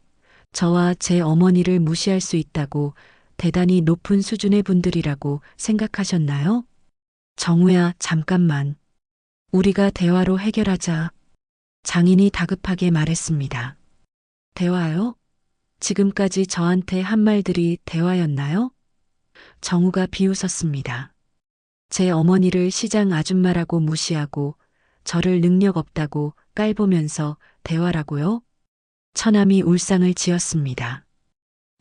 저와 제 어머니를 무시할 수 있다고 대단히 높은 수준의 분들이라고 생각하셨나요? 정우야, 잠깐만. 우리가 대화로 해결하자. 장인이 다급하게 말했습니다. 대화요? 지금까지 저한테 한 말들이 대화였나요? 정우가 비웃었습니다. 제 어머니를 시장 아줌마라고 무시하고 저를 능력 없다고 깔보면서 대화라고요? 처남이 울상을 지었습니다.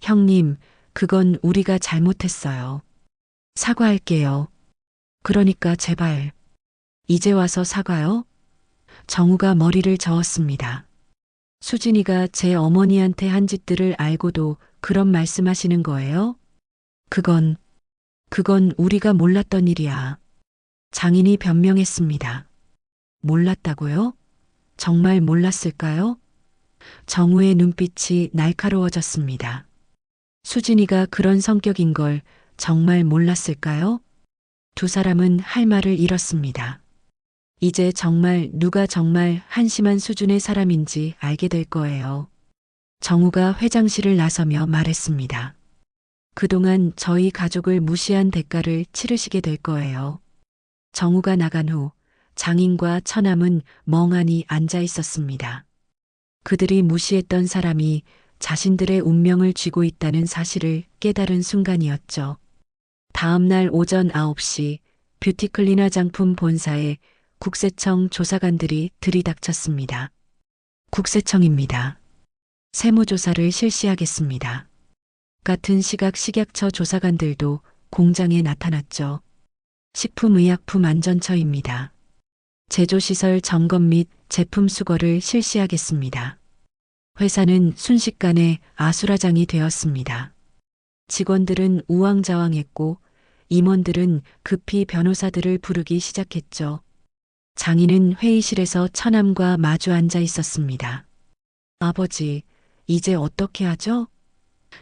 형님, 그건 우리가 잘못했어요. 사과할게요. 그러니까 제발. 이제 와서 사과요? 정우가 머리를 저었습니다. 수진이가 제 어머니한테 한 짓들을 알고도 그런 말씀하시는 거예요? 그건 우리가 몰랐던 일이야. 장인이 변명했습니다. 몰랐다고요? 정말 몰랐을까요? 정우의 눈빛이 날카로워졌습니다. 수진이가 그런 성격인 걸 정말 몰랐을까요? 두 사람은 할 말을 잃었습니다. 이제 정말 누가 정말 한심한 수준의 사람인지 알게 될 거예요. 정우가 회장실을 나서며 말했습니다. 그동안 저희 가족을 무시한 대가를 치르시게 될 거예요. 정우가 나간 후 장인과 처남은 멍하니 앉아 있었습니다. 그들이 무시했던 사람이 자신들의 운명을 쥐고 있다는 사실을 깨달은 순간이었죠. 다음 날 오전 9시 뷰티클리너 장품 본사에 국세청 조사관들이 들이닥쳤습니다. 국세청입니다. 세무조사를 실시하겠습니다. 같은 시각 식약처 조사관들도 공장에 나타났죠. 식품의약품안전처입니다. 제조시설 점검 및 제품 수거를 실시하겠습니다. 회사는 순식간에 아수라장이 되었습니다. 직원들은 우왕좌왕했고 임원들은 급히 변호사들을 부르기 시작했죠. 장인은 회의실에서 처남과 마주 앉아 있었습니다. 아버지, 이제 어떻게 하죠?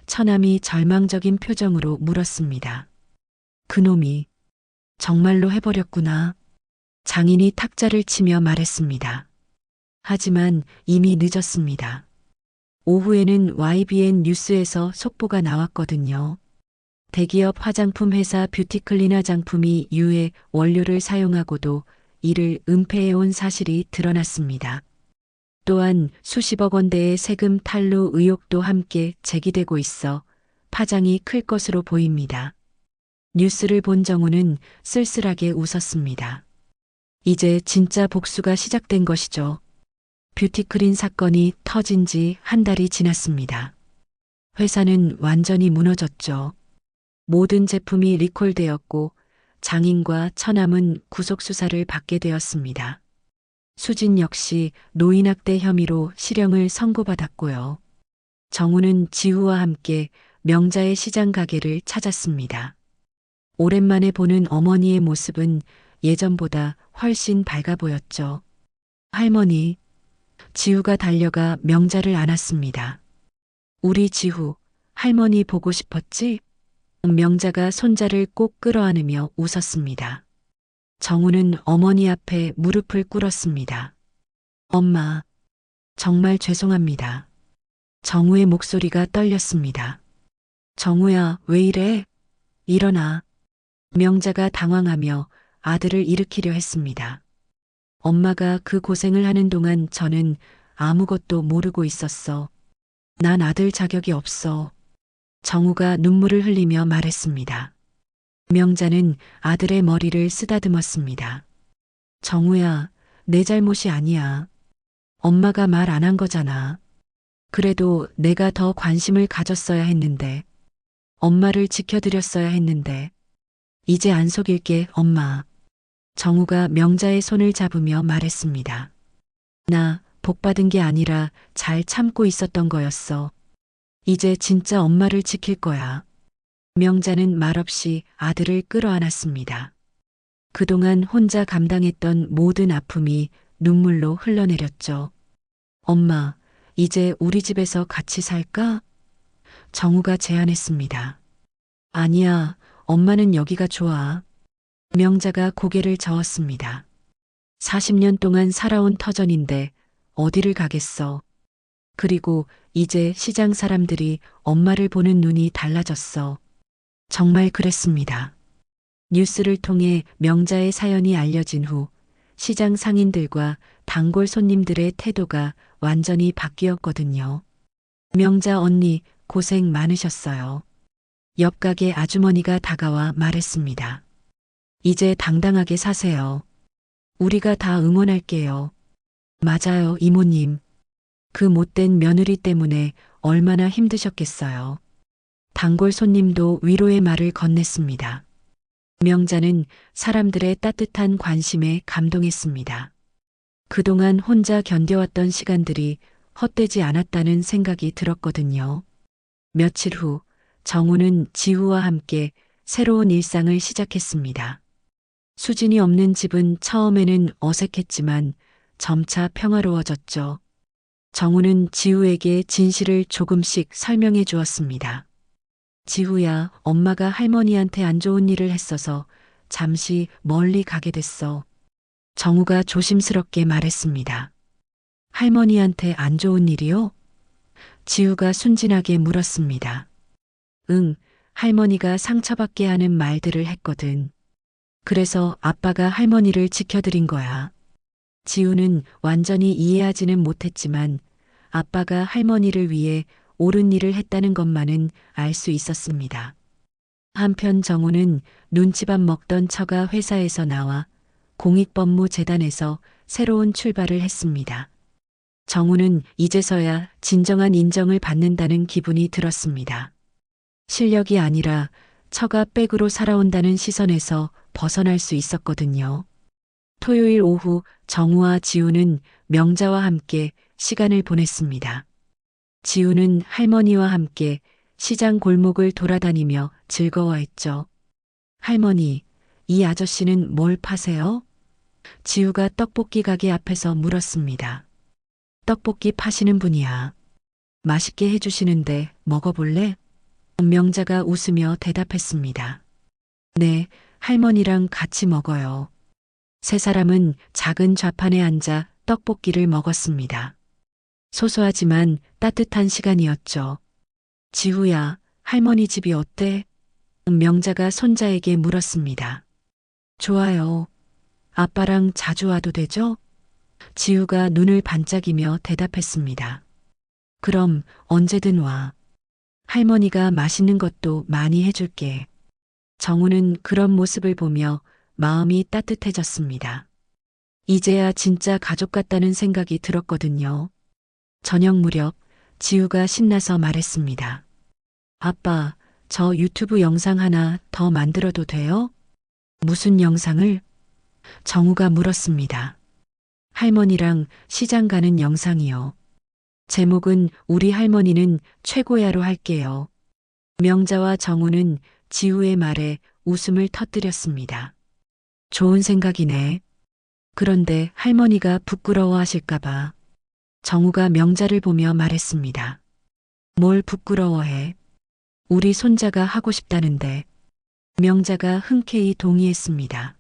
처남이 절망적인 표정으로 물었습니다. 그놈이 정말로 해버렸구나. 장인이 탁자를 치며 말했습니다. 하지만 이미 늦었습니다. 오후에는 YBN 뉴스에서 속보가 나왔거든요. 대기업 화장품 회사 뷰티클리너 장품이 유해 원료를 사용하고도 이를 은폐해온 사실이 드러났습니다. 또한 수십억 원대의 세금 탈루 의혹도 함께 제기되고 있어 파장이 클 것으로 보입니다. 뉴스를 본 정우는 쓸쓸하게 웃었습니다. 이제 진짜 복수가 시작된 것이죠. 뷰티클린 사건이 터진 지 한 달이 지났습니다. 회사는 완전히 무너졌죠. 모든 제품이 리콜되었고 장인과 처남은 구속수사를 받게 되었습니다. 수진 역시 노인학대 혐의로 실형을 선고받았고요. 정우는 지우와 함께 명자의 시장 가게를 찾았습니다. 오랜만에 보는 어머니의 모습은 예전보다 훨씬 밝아 보였죠. 할머니, 지우가 달려가 명자를 안았습니다. 우리 지우, 할머니 보고 싶었지? 명자가 손자를 꼭 끌어안으며 웃었습니다. 정우는 어머니 앞에 무릎을 꿇었습니다. 엄마, 정말 죄송합니다. 정우의 목소리가 떨렸습니다. 정우야, 왜 이래? 일어나. 명자가 당황하며 아들을 일으키려 했습니다. 엄마가 그 고생을 하는 동안 저는 아무것도 모르고 있었어. 난 아들 자격이 없어. 정우가 눈물을 흘리며 말했습니다. 명자는 아들의 머리를 쓰다듬었습니다. 정우야, 내 잘못이 아니야. 엄마가 말 안 한 거잖아. 그래도 내가 더 관심을 가졌어야 했는데, 엄마를 지켜드렸어야 했는데, 이제 안 속일게, 엄마. 정우가 명자의 손을 잡으며 말했습니다. 나 복받은 게 아니라 잘 참고 있었던 거였어. 이제 진짜 엄마를 지킬 거야. 명자는 말없이 아들을 끌어안았습니다. 그동안 혼자 감당했던 모든 아픔이 눈물로 흘러내렸죠. 엄마, 이제 우리 집에서 같이 살까? 정우가 제안했습니다. 아니야, 엄마는 여기가 좋아. 명자가 고개를 저었습니다. 40년 동안 살아온 터전인데 어디를 가겠어. 그리고 이제 시장 사람들이 엄마를 보는 눈이 달라졌어. 정말 그랬습니다. 뉴스를 통해 명자의 사연이 알려진 후 시장 상인들과 단골 손님들의 태도가 완전히 바뀌었거든요. 명자 언니 고생 많으셨어요. 옆 가게 아주머니가 다가와 말했습니다. 이제 당당하게 사세요. 우리가 다 응원할게요. 맞아요, 이모님. 그 못된 며느리 때문에 얼마나 힘드셨겠어요. 단골 손님도 위로의 말을 건넸습니다. 명자는 사람들의 따뜻한 관심에 감동했습니다. 그동안 혼자 견뎌왔던 시간들이 헛되지 않았다는 생각이 들었거든요. 며칠 후 정우는 지우와 함께 새로운 일상을 시작했습니다. 수진이 없는 집은 처음에는 어색했지만 점차 평화로워졌죠. 정우는 지우에게 진실을 조금씩 설명해 주었습니다. 지우야, 엄마가 할머니한테 안 좋은 일을 했어서 잠시 멀리 가게 됐어. 정우가 조심스럽게 말했습니다. 할머니한테 안 좋은 일이요? 지우가 순진하게 물었습니다. 응, 할머니가 상처받게 하는 말들을 했거든. 그래서 아빠가 할머니를 지켜드린 거야. 지우는 완전히 이해하지는 못했지만 아빠가 할머니를 위해 옳은 일을 했다는 것만은 알 수 있었습니다. 한편 정우는 눈치밥 먹던 처가 회사에서 나와 공익법무재단에서 새로운 출발을 했습니다. 정우는 이제서야 진정한 인정을 받는다는 기분이 들었습니다. 실력이 아니라 처가 백으로 살아온다는 시선에서 벗어날 수 있었거든요. 토요일 오후 정우와 지우는 명자와 함께 시간을 보냈습니다. 지우는 할머니와 함께 시장 골목을 돌아다니며 즐거워했죠. 할머니, 이 아저씨는 뭘 파세요? 지우가 떡볶이 가게 앞에서 물었습니다. 떡볶이 파시는 분이야. 맛있게 해주시는데 먹어볼래? 명자가 웃으며 대답했습니다. 네, 할머니랑 같이 먹어요. 세 사람은 작은 좌판에 앉아 떡볶이를 먹었습니다. 소소하지만 따뜻한 시간이었죠. 지우야, 할머니 집이 어때? 명자가 손자에게 물었습니다. 좋아요. 아빠랑 자주 와도 되죠? 지우가 눈을 반짝이며 대답했습니다. 그럼 언제든 와. 할머니가 맛있는 것도 많이 해줄게. 정우는 그런 모습을 보며 마음이 따뜻해졌습니다. 이제야 진짜 가족 같다는 생각이 들었거든요. 저녁 무렵 지우가 신나서 말했습니다. 아빠, 저 유튜브 영상 하나 더 만들어도 돼요? 무슨 영상을? 정우가 물었습니다. 할머니랑 시장 가는 영상이요. 제목은 우리 할머니는 최고야로 할게요. 명자와 정우는 지우의 말에 웃음을 터뜨렸습니다. 좋은 생각이네. 그런데 할머니가 부끄러워하실까봐. 정우가 명자를 보며 말했습니다. 뭘 부끄러워해? 우리 손자가 하고 싶다는데. 명자가 흔쾌히 동의했습니다.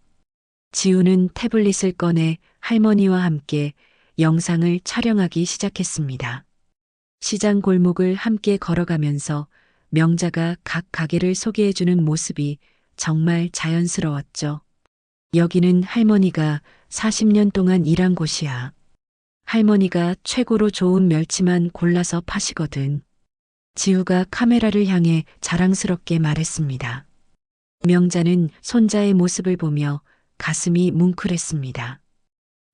지우는 태블릿을 꺼내 할머니와 함께 영상을 촬영하기 시작했습니다. 시장 골목을 함께 걸어가면서 명자가 각 가게를 소개해주는 모습이 정말 자연스러웠죠. 여기는 할머니가 40년 동안 일한 곳이야. 할머니가 최고로 좋은 멸치만 골라서 파시거든. 지우가 카메라를 향해 자랑스럽게 말했습니다. 명자는 손자의 모습을 보며 가슴이 뭉클했습니다.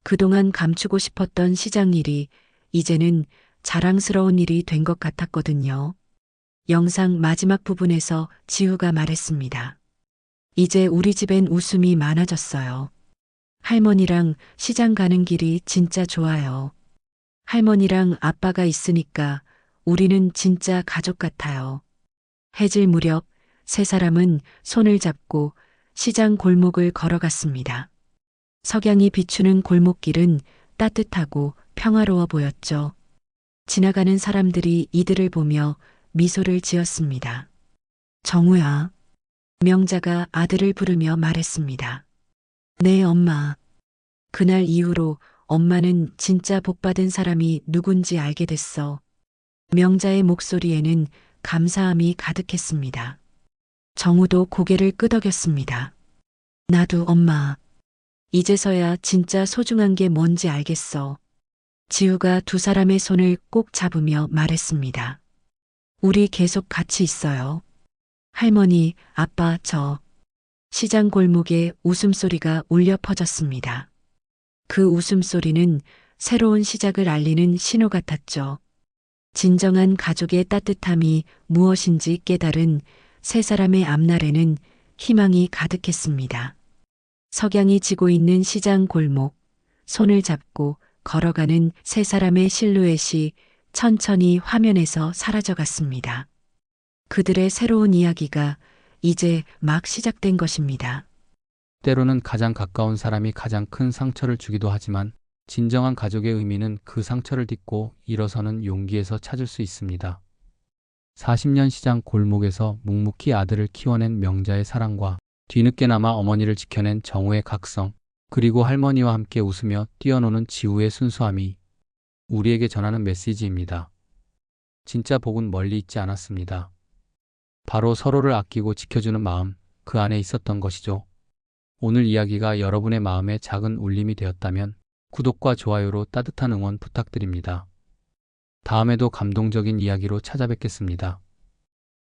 그동안 감추고 싶었던 시장 일이 이제는 자랑스러운 일이 된 것 같았거든요. 영상 마지막 부분에서 지우가 말했습니다. 이제 우리 집엔 웃음이 많아졌어요. 할머니랑 시장 가는 길이 진짜 좋아요. 할머니랑 아빠가 있으니까 우리는 진짜 가족 같아요. 해질 무렵 세 사람은 손을 잡고 시장 골목을 걸어갔습니다. 석양이 비추는 골목길은 따뜻하고 평화로워 보였죠. 지나가는 사람들이 이들을 보며 미소를 지었습니다. 정우야. 명자가 아들을 부르며 말했습니다. 네, 엄마. 그날 이후로 엄마는 진짜 복받은 사람이 누군지 알게 됐어. 명자의 목소리에는 감사함이 가득했습니다. 정우도 고개를 끄덕였습니다. 나도 엄마. 이제서야 진짜 소중한 게 뭔지 알겠어. 지우가 두 사람의 손을 꼭 잡으며 말했습니다. 우리 계속 같이 있어요. 할머니, 아빠, 저. 시장 골목에 웃음소리가 울려 퍼졌습니다. 그 웃음소리는 새로운 시작을 알리는 신호 같았죠. 진정한 가족의 따뜻함이 무엇인지 깨달은 세 사람의 앞날에는 희망이 가득했습니다. 석양이 지고 있는 시장 골목, 손을 잡고 걸어가는 세 사람의 실루엣이 천천히 화면에서 사라져갔습니다. 그들의 새로운 이야기가 이제 막 시작된 것입니다. 때로는 가장 가까운 사람이 가장 큰 상처를 주기도 하지만 진정한 가족의 의미는 그 상처를 딛고 일어서는 용기에서 찾을 수 있습니다. 40년 시장 골목에서 묵묵히 아들을 키워낸 명자의 사랑과 뒤늦게나마 어머니를 지켜낸 정우의 각성, 그리고 할머니와 함께 웃으며 뛰어노는 지우의 순수함이 우리에게 전하는 메시지입니다. 진짜 복은 멀리 있지 않았습니다. 바로 서로를 아끼고 지켜주는 마음, 그 안에 있었던 것이죠. 오늘 이야기가 여러분의 마음에 작은 울림이 되었다면 구독과 좋아요로 따뜻한 응원 부탁드립니다. 다음에도 감동적인 이야기로 찾아뵙겠습니다.